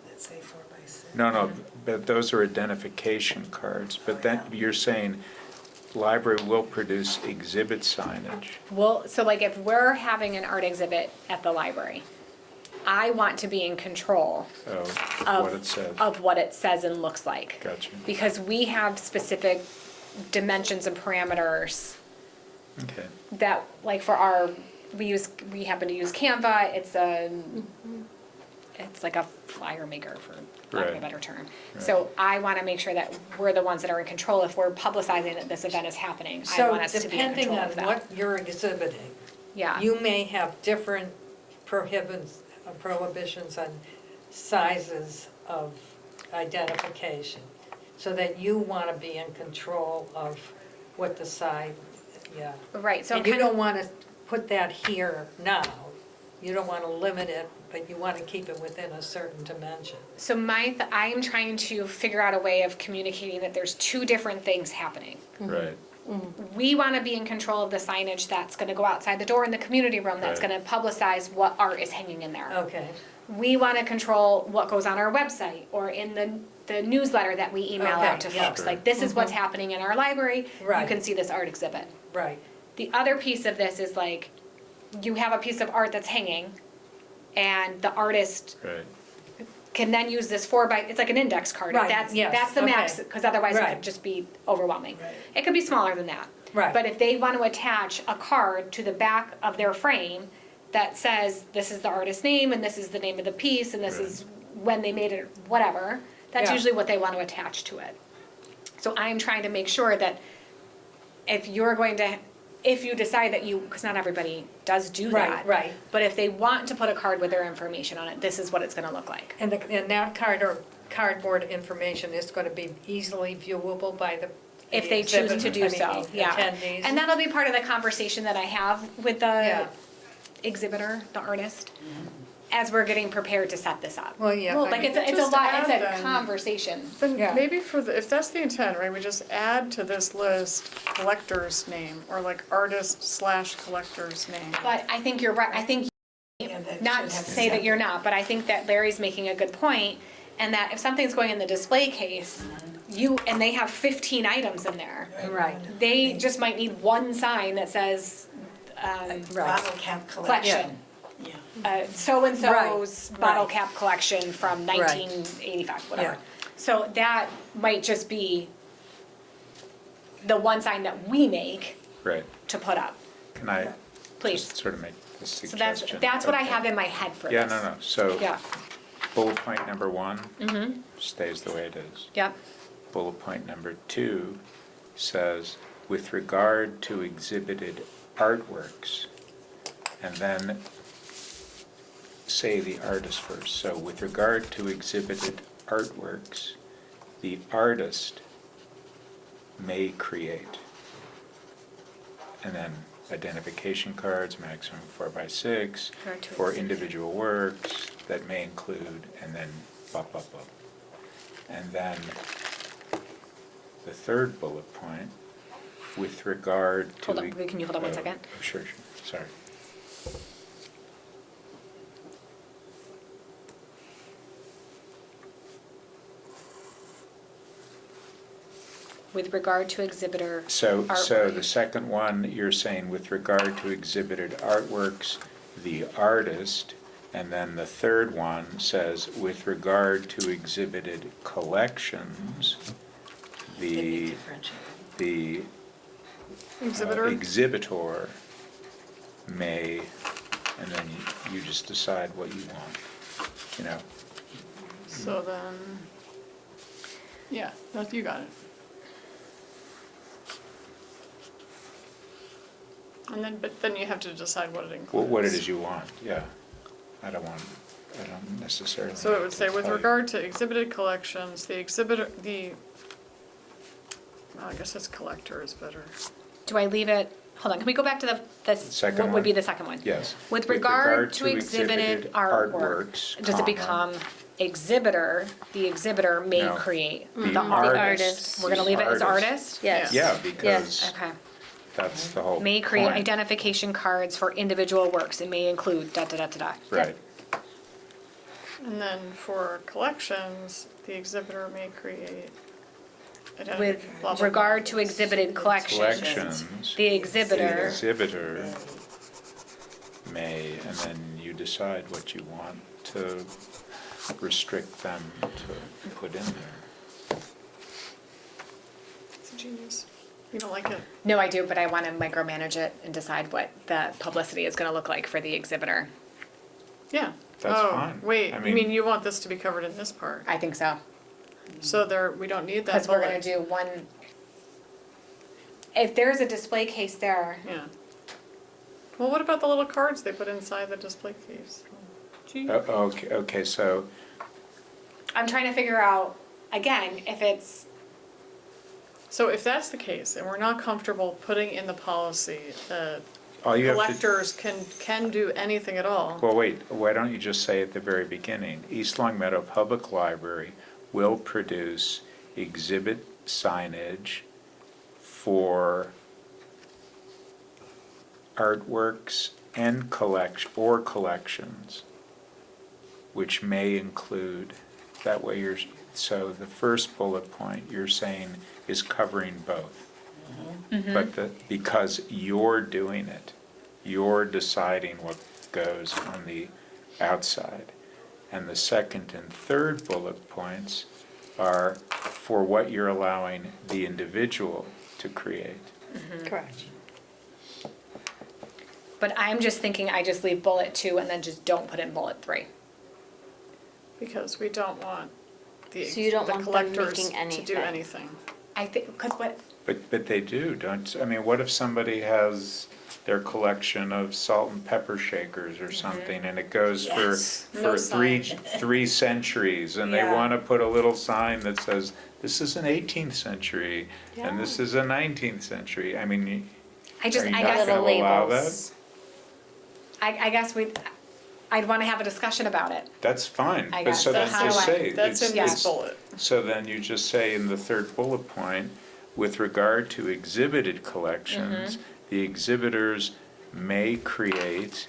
Let's say 4x6. No, but those are identification cards, but then you're saying library will produce exhibit signage. well, so like if we're having an art exhibit at the library, I want to be in control Of of what it says. of what it says and looks like. Gotcha. Because we have specific dimensions and parameters Okay, that, like for our, we happen to use Canva, it's like a flyer maker, for lack of a Right. better term. Right. So I wanna make sure that we're the ones that are in control. If we're publicizing that this event is happening, I So want us to be in depending control on of that. what you're exhibiting, Yeah, you may have different prohibitions on sizes of identification, so that you want to be in control of what the size, yeah. right, so And you kind of, don't want to put that here now, you don't want to limit it, but you want to keep it within a certain dimension. so I am trying to figure out a way of communicating that there's two different things happening. right, We want to be in control of the signage that's going to go outside the door in the community room, that's Right. going to publicize what art is hanging in there. Okay, We want to control what goes on our website or in the newsletter that we email Okay, out to yeah. folks. Like, this is what's happening in our library. You Right. can see this art exhibit. right, The other piece of this is like, you have a piece of art that's hanging, and the artist right. can then use this it's like an index card. Right, That's yes, the max, okay. because otherwise it Right. could just be overwhelming. Right. It could be smaller than that. Right. But if they want to attach a card to the back of their frame that says, this is the artist's name, and this is the name of the piece, and this Right. is when they made it, whatever, that's Yeah. usually what they want to attach to it. So I'm trying to make sure that if you decide that because not everybody does do Right, that. right. But if they want to put a card with their information on it, this is what it's gonna look like. and that cardboard information is going to be easily viewable by the If they choose to exhibit- do I mean, so, the yeah. attendees. And that'll be part of the conversation that I have with the Yeah. exhibitor, the artist, as we're getting prepared to set this up. Well, yeah. Well, I Like, mean- it's a Just lot, it's add a then. conversation. Then Yeah. maybe if that's the intent, right, we just add to this list collector's name, or like artist/collector's name. But I think you're right, I think, Yeah, that not should to have say that you're separate. not, but I think that Larry's making a good point, and that if something's going in the display case, and they have 15 items in there, Right, they just might need one sign that says, right. Bottle cap collection. collection. Yeah. So-and-so's Right, bottle right. cap collection from Right. 1985, whatever. Yeah. So that might just be the one sign that we make Right. to put up, Can I please. just sort of make the So suggestion? that's what I Okay. have in my head for Yeah, this. no, so Yeah, bullet point number 1 stays the way it is. yep, Bullet point number 2 says, with regard to exhibited artworks, and then say the artist first. So with regard to exhibited artworks, the artist may create. And then identification cards, maximum 4x6, Regard to for exhibited. individual works that may include, and then blah, blah, blah. And then the third bullet point, with regard to. Hold on, can you hold on one second? Oh, sure, sorry. With regard to exhibitor So artwork. the second one, you're saying with regard to exhibited artworks, the artist, and then the third one says with regard to exhibited collections, Can you the, differentiate? the Exhibitor? exhibitor may, and then you just decide what you want, you know? So then, yeah, you got it. And then, but then you have to decide what it includes. What it is you want, yeah. I don't necessarily. So it would say, with tell you. regard to exhibited collections, the exhibitor, well, I guess it's collector is better. Do I leave it, hold on, can we go back to the Second what would one? be the second one? Yes. With regard to exhibited artwork, artworks, does it become exhibitor, the exhibitor may No. create The the artist. artist? We're gonna leave it as artist? Yes. Yeah, because Okay. that's the whole May create point. identification cards for individual works, it may include da-da-da-da-da. Right, And then for collections, the exhibitor may create. With blah, blah, blah. regard to exhibited collections, collections. the The exhibitor, exhibitor may, and then you decide what you want to restrict them to put in there. It's a genius. You don't like it? no, I do, but I wanna micromanage it and decide what the publicity is gonna look like for the exhibitor. Yeah. That's Oh, fine. wait, I you mean- mean you want this to be covered in this part? I think so. So there, we don't need that Because we're gonna bullet. do one, if there's a display case there, Yeah. Well, what about the little cards they put inside the display case? Gee. Okay, so, I'm trying to figure out, again, if it's, So if that's the case, and we're not comfortable putting in the policy that all you have to. collectors can do anything at all. Well, wait, why don't you just say at the very beginning, East Long Meadow Public Library will produce exhibit signage for artworks and collections, which may include, that way so the first bullet point you're saying is covering both. But because you're doing it, you're deciding what goes on the outside. And the second and third bullet points are for what you're allowing the individual to create. Correct. but I'm just thinking I just leave bullet 2 and then just don't put in bullet 3. Because we don't want the So you don't want them collectors making to do anything. anything. I think, because what, But they do, don't, I mean, what if somebody has their collection of salt and pepper shakers or something, and it goes Yes. for No three sign. centuries, and they Yeah. wanna put a little sign that says, this is an 18th century, and this is a 19th century, I mean, I just, are you I not guess, gonna Little allow labels. that? I guess I'd want to have a discussion about it. That's fine, I but guess. so then That's how just I- say, That's it's, in this it's, bullet. so then you just say in the third bullet point, with regard to exhibited collections, the exhibitors may create,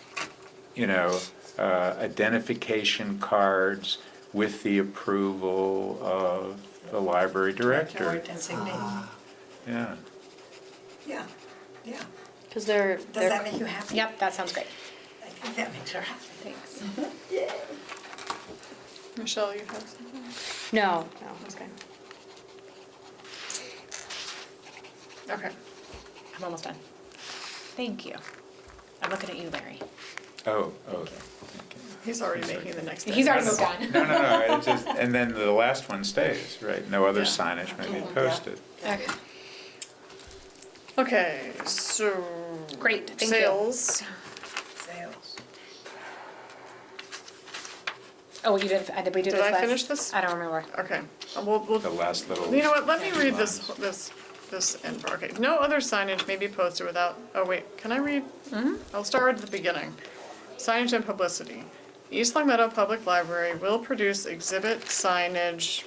identification cards with the approval of the library Or director. designate. Yeah, Yeah, yeah. Because they're. Does that make you happy? Yep, that sounds great. I think that makes her happy. Thanks. Michelle, you have something? No, that's good. Okay. I'm almost done. Thank you. I'm looking at you, Larry. oh, thank you. He's already making the next. He's already edits. moved on. No, it's just, and then the last one stays, right? No other Yeah. signage may be Yeah. posted. Okay, Okay, so. Great, thank you. Sales. Sales. Oh, you did we do Did this I last? finish this? I don't remember. Okay, we'll, The last little. you know what, let me read lines. this in, okay. No other signage may be posted without, oh wait, can I read? I'll start at the beginning. Signage and publicity. East Long Meadow Public Library will produce exhibit signage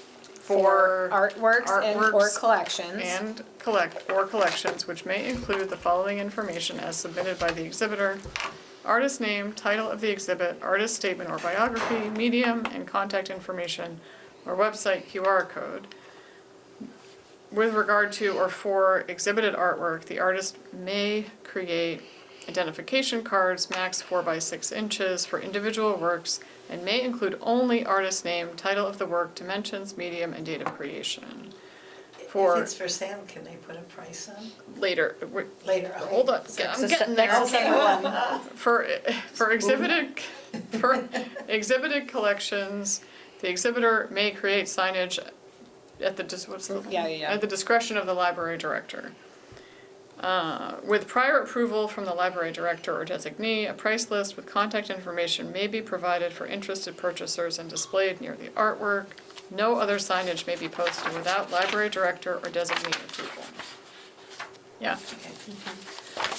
for artworks and or artworks collections. and collections, which may include the following information as submitted by the exhibitor: artist name, title of the exhibit, artist statement or biography, medium, and contact information, or website QR code. With regard to or for exhibited artwork, the artist may create identification cards max 4 by 6 inches for individual works and may include only artist name, title of the work, dimensions, medium, and date of creation. If For it's for sale, can they put a price on? later, Later. hold on, I'm getting there. For exhibited collections, the exhibitor may create signage at the at the discretion of the library director. With prior approval from the library director or designee, a price list with contact information may be provided for interested purchasers and displayed near the artwork. No other signage may be posted without library director or designee approval. Yeah.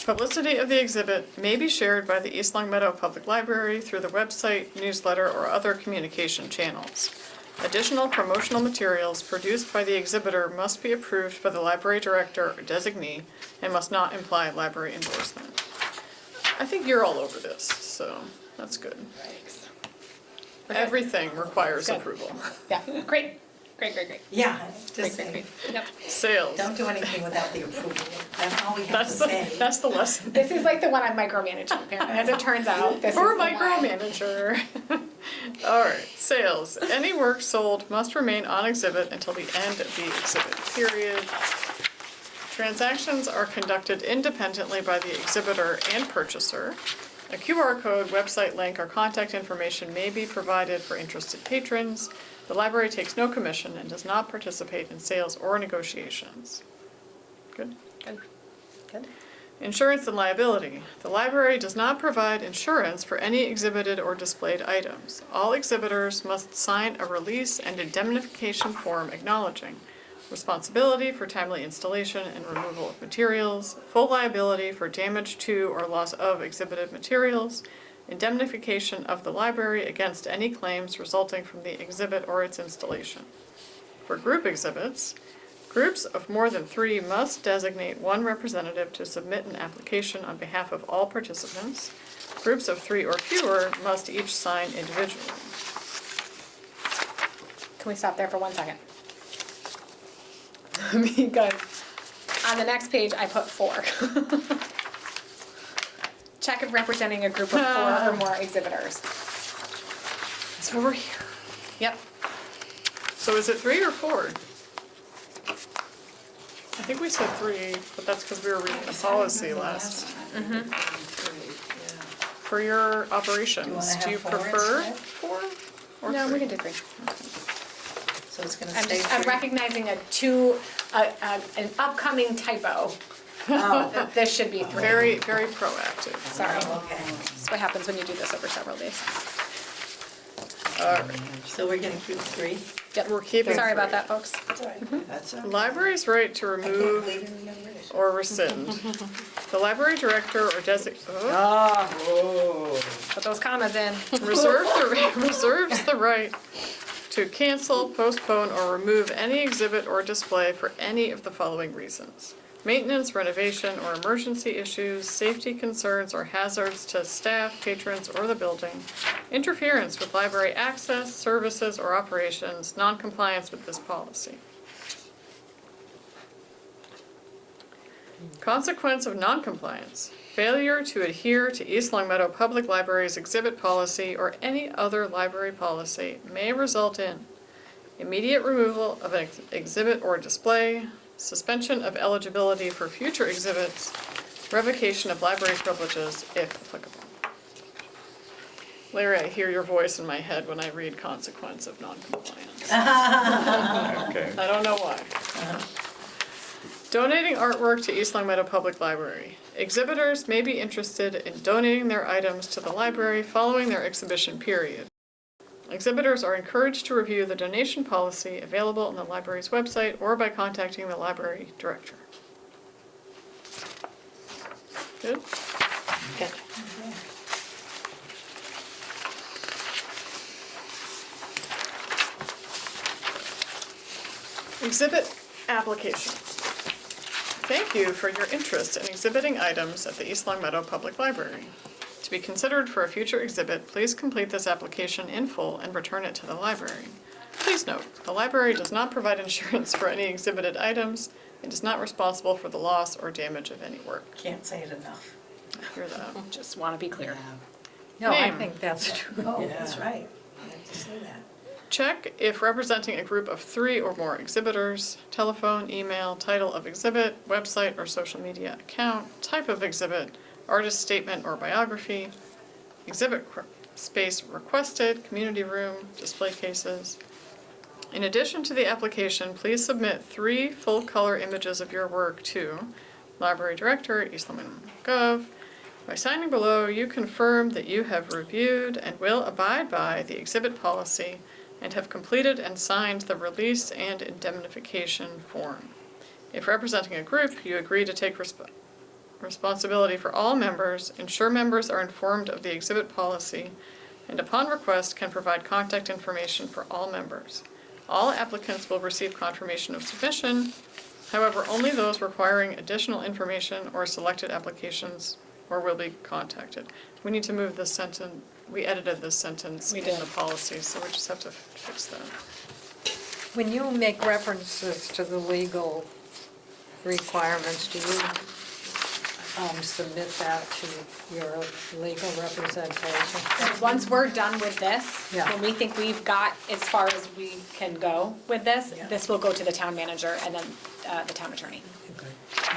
Publicity of the exhibit may be shared by the East Long Meadow Public Library through the website, newsletter, or other communication channels. Additional promotional materials produced by the exhibitor must be approved by the library director or designee and must not imply library endorsement. I think you're all over this, so that's good. Everything requires Good. approval. Yeah, great. Yeah, Great, just great, say, great. Yep. Sales. don't do anything without the approval. That's all we have to say. That's the lesson. This is like the one I'm micromanaging, apparently, as it turns out. This For is the one. micromanager. All right, sales. Any work sold must remain on exhibit until the end of the exhibit period. Transactions are conducted independently by the exhibitor and purchaser. A QR code, website link, or contact information may be provided for interested patrons. The library takes no commission and does not participate in sales or negotiations. Good? Good. Insurance and liability. The library does not provide insurance for any exhibited or displayed items. All exhibitors must sign a release and indemnification form acknowledging responsibility for timely installation and removal of materials, full liability for damage to or loss of exhibited materials, indemnification of the library against any claims resulting from the exhibit or its installation. For group exhibits, groups of more than 3 must designate one representative to submit an application on behalf of all participants. Groups of 3 or fewer must each sign individually. Can we stop there for 1 second? Because on the next page, I put 4. Check if representing a group of 4 or more exhibitors. That's why we're here. Yep. So is it 3 or 4? I think we said 3, but that's because we were reading the policy last. For your operations, have do you 4 prefer instead? 4 or No, 3? we can do 3. So it's gonna I'm stay just, I'm free. recognizing an upcoming typo. Oh, This should be 3. Very, very proactive. Sorry. okay. That's what happens when you do this over several days. All right. So we're gonna keep 3? Yep. We're keeping Sorry about 3. that, folks. That's all right. Library's right to I can't remove believe you remembered it. or rescind. The library director or Put those commas in. reserves the right to cancel, postpone, or remove any exhibit or display for any of the following reasons: maintenance, renovation, or emergency issues, safety concerns or hazards to staff, patrons, or the building, interference with library access, services, or operations, non-compliance with this policy. Consequence of non-compliance: failure to adhere to East Long Meadow Public Library's exhibit policy or any other library policy may result in immediate removal of an exhibit or display, suspension of eligibility for future exhibits, revocation of library privileges if applicable. Larry, I hear your voice in my head when I read consequence of non-compliance. Okay. I don't know why. Donating artwork to East Long Meadow Public Library. Exhibitors may be interested in donating their items to the library following their exhibition period. Exhibitors are encouraged to review the donation policy available on the library's website or by contacting the library director. Good? Good. Exhibit application. Thank you for your interest in exhibiting items at the East Long Meadow Public Library. To be considered for a future exhibit, please complete this application in full and return it to the library. Please note, the library does not provide insurance for any exhibited items and is not responsible for the loss or damage of any work. Can't say it enough. I hear that. Just want to be clear. No, I Name. think that's true. Oh, that's right. I have to say that. Check if representing a group of 3 or more exhibitors, telephone, email, title of exhibit, website or social media account, type of exhibit, artist statement or biography, exhibit space requested, community room, display cases. In addition to the application, please submit 3 full-color images of your work to Library Director, eastlandgov. By signing below, you confirm that you have reviewed and will abide by the exhibit policy and have completed and signed the release and indemnification form. If representing a group, you agree to take responsibility for all members, ensure members are informed of the exhibit policy, and upon request can provide contact information for all members. All applicants will receive confirmation of submission. However, only those requiring additional information or selected applications or will be contacted. We need to move this sentence, we edited this sentence in the policy, so we just have to fix that. When you make references to the legal requirements, do you submit that to your legal representation? Once we're done with this, Yeah. when we think we've got as far as we can go with this, Yeah. this will go to the town manager and then the town attorney.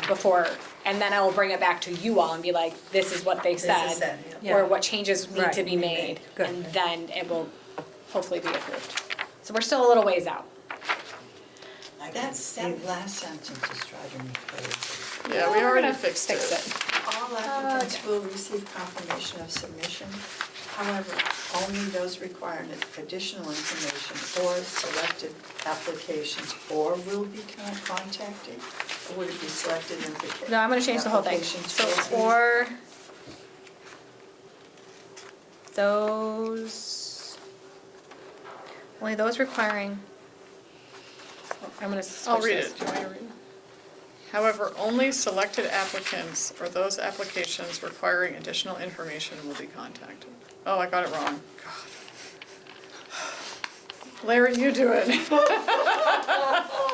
Before, and then I will bring it back to you all and be like, this is what they This is said, said, yeah. or what changes need to Right. be made, Good. and then it will hopefully be approved. So we're still a little ways out. I can That see last sentence is driving me crazy. Yeah, we We're already gonna fixed fix it. All applicants will receive confirmation of submission. However, only those requiring additional information or selected applications or will be contacted, or would it be selected and picked? No, I'm gonna change the whole thing. Applications So, will be- or those, only those requiring, I'm gonna switch I'll read this. it. Do you want me to read it? However, only selected applicants or those applications requiring additional information will be contacted. Oh, I got it wrong. God. Larry, you do it.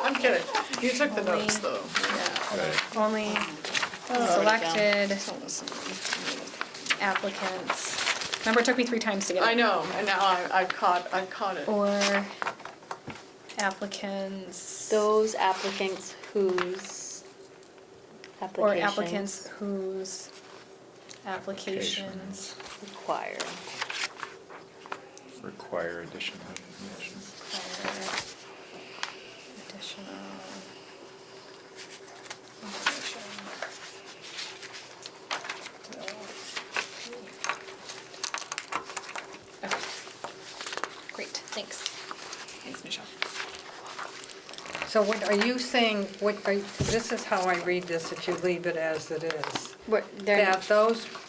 I'm kidding. You took the notes, though. Right. Only Oh, selected Don't listen. applicants. Remember, it took me 3 times to get it. I know, and now I caught it. Or applicants. Those applicants whose Or applications applicants whose applications require. Require additional information. require additional information. Okay. Great, thanks. Thanks, Michelle. So what are you saying, this is how I read this, if you leave it as it is. They're That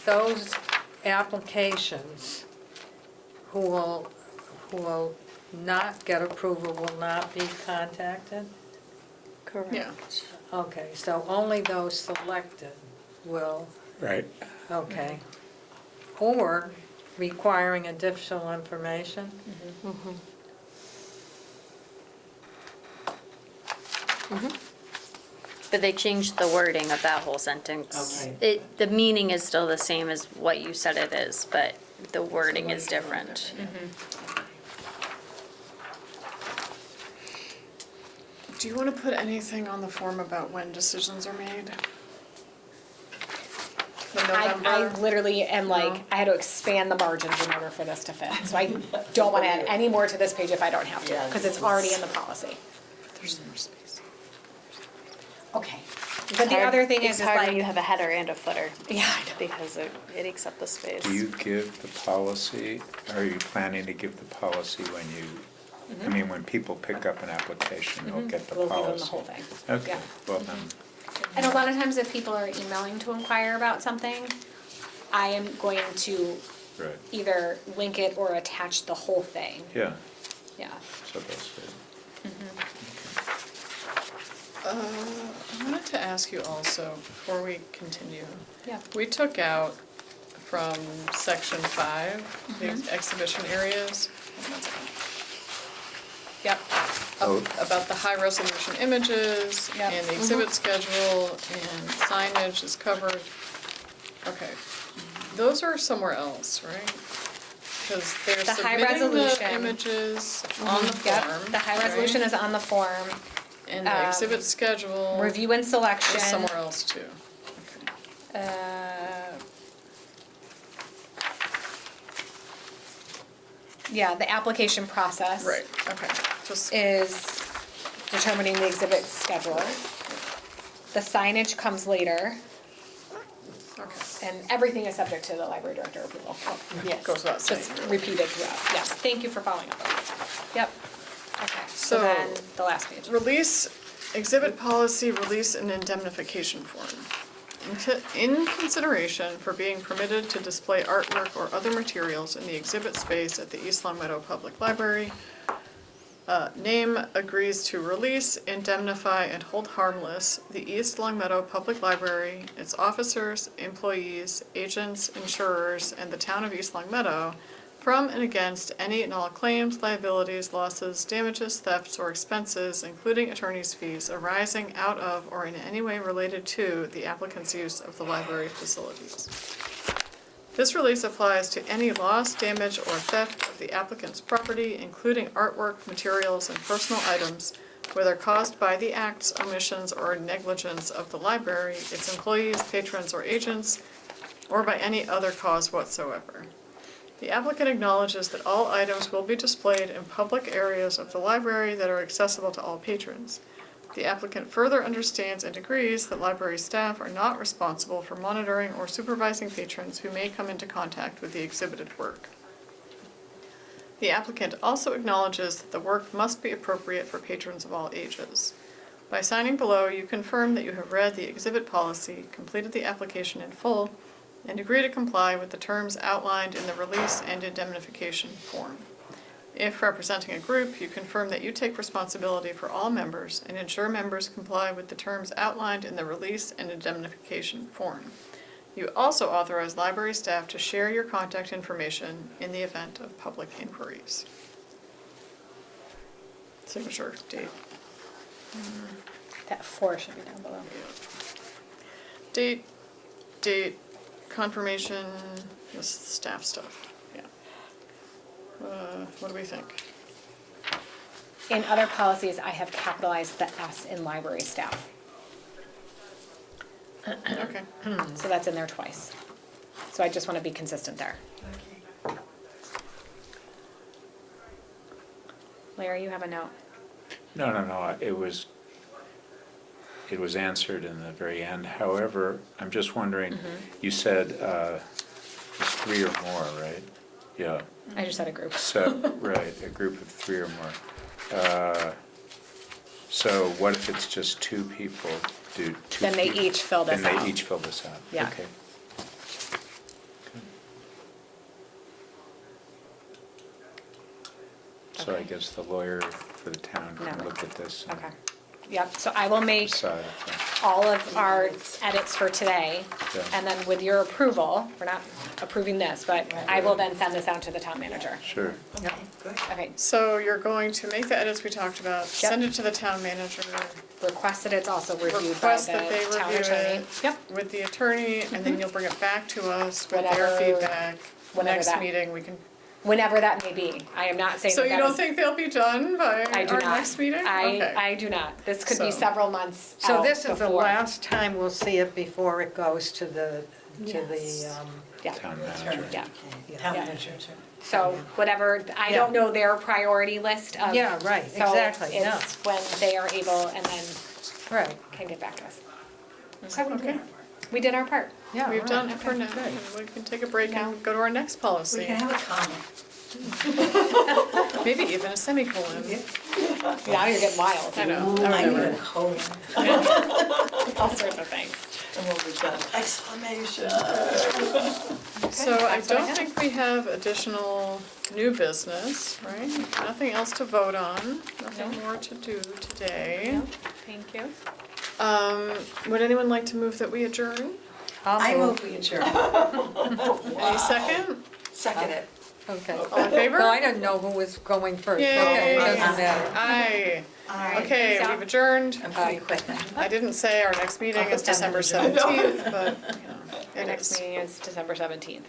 those applications who will not get approval will not be contacted? correct. Yeah. Okay, so only those selected will, Right. okay. Or requiring additional information? But they changed the wording of that whole sentence. Okay. The meaning is still the same as what you said it is, but the wording is different. Do you want to put anything on the form about when decisions are made? The I November? literally am like, No. I had to expand the margins in order for this to fit. So I don't want to add any more to this page if I don't have to, Yeah, because it's already in the policy. There's more space. Okay. But the other thing is It's hard when like, you have a header and a footer. yeah, I know. Because it takes up the space. Do you give the policy, are you planning to give the policy when you, I mean, when people pick up an application, they'll get the We'll give policy? them the whole thing. Okay, Yeah. well then, And a lot of times if people are emailing to inquire about something, I am going to right, either link it or attach the whole thing. yeah, Yeah. so that's good. I wanted to ask you also, before we continue, Yeah. we took out from section 5, the exhibition areas. Yep. Oh. About the high resolution images Yep. and the exhibit schedule and signage is covered. Okay, those are somewhere else, right? Because they're The high submitting the resolution. images on the Yep, form. the high resolution right? is on the form. And the exhibit schedule Review and selection. is somewhere else too. Okay. Yeah, the application process. Right, okay, just, Is determining the exhibit schedule. The signage comes later, okay. and everything is subject to the library director approval. Yes. Goes without saying. Just repeated throughout, yes, thank you for following up. Yep, okay, so So- then, the last page. Release, exhibit policy, release and indemnification form. In consideration for being permitted to display artwork or other materials in the exhibit space at the East Long Meadow Public Library, name agrees to release, indemnify, and hold harmless the East Long Meadow Public Library, its officers, employees, agents, insurers, and the town of East Long Meadow from and against any and all claims, liabilities, losses, damages, thefts, or expenses, including attorney's fees, arising out of or in any way related to the applicant's use of the library facilities. This release applies to any loss, damage, or theft of the applicant's property, including artwork, materials, and personal items, whether caused by the acts, omissions, or negligence of the library, its employees, patrons, or agents, or by any other cause whatsoever. The applicant acknowledges that all items will be displayed in public areas of the library that are accessible to all patrons. The applicant further understands and agrees that library staff are not responsible for monitoring or supervising patrons who may come into contact with the exhibited work. The applicant also acknowledges that the work must be appropriate for patrons of all ages. By signing below, you confirm that you have read the exhibit policy, completed the application in full, and agree to comply with the terms outlined in the release and indemnification form. If representing a group, you confirm that you take responsibility for all members and ensure members comply with the terms outlined in the release and indemnification form. You also authorize library staff to share your contact information in the event of public inquiries. Signature, date. That 4 should be down below. Date, confirmation, this is staff stuff, yeah. What do we think? In other policies, I have capitalized the S in library staff, Okay, so that's in there twice. So I just want to be consistent there. Okay. Larry, you have a note? No, it was answered in the very end. However, I'm just wondering, you said it's 3 or more, right? Yeah, I just had a group. so, right, a group of 3 or more. So what if it's just 2 people? Do 2 Then they people- each fill this Then out. they each fill this out? Yeah. Okay. So I Okay. guess the lawyer for the town can No. look at this and Okay. Yep, so I will make decide if that- all of our edits for today, Yeah. and then with your approval, we're not approving this, but I will then send this out to the town manager. Sure. Okay, good. Okay, so you're going to make the edits we talked about, send it to the town manager, request that it's also reviewed by request the that they town review attorney. it Yep, with the attorney, and then you'll bring it back to us with their Whenever- feedback. whenever Next that- meeting, we can, whenever that may be. I am not saying so that you that don't is- think they'll be done by I do our not. next meeting? Okay. I do not. This could be So- several months So out this is the before. last time we'll see it before it goes to the, Yes. Yeah, Town manager. yeah. Town Yeah. manager too. So whatever, I Yeah. don't know their priority list of. Yeah, right, so exactly, no. it's when they are able and then right, can get back to us. Okay, We did our part. yeah, we've right. done it for Okay, now, good. and we can take a break Yeah. and go to our next policy. We can have a comment. Maybe even a semicolon. Now you're getting wild. I know, Ooh, I I remember. need a whole, All sorts of things. and we'll be done. Exclamation. So I that's what I don't have. think we have additional new business, right? Nothing else to vote on, nothing No. more to do today. No, thank you. Would anyone like to move that we adjourn? I move we adjourn. Any second? Second it. Okay. All in favor? No, I didn't know who was going first. Yay. Okay, it doesn't matter. Aye. All right. Okay, Thanks, we've adjourned. I'm pretty quick now. I didn't say our next meeting is December 17th, but, you know, Our it next is. meeting is December 17th.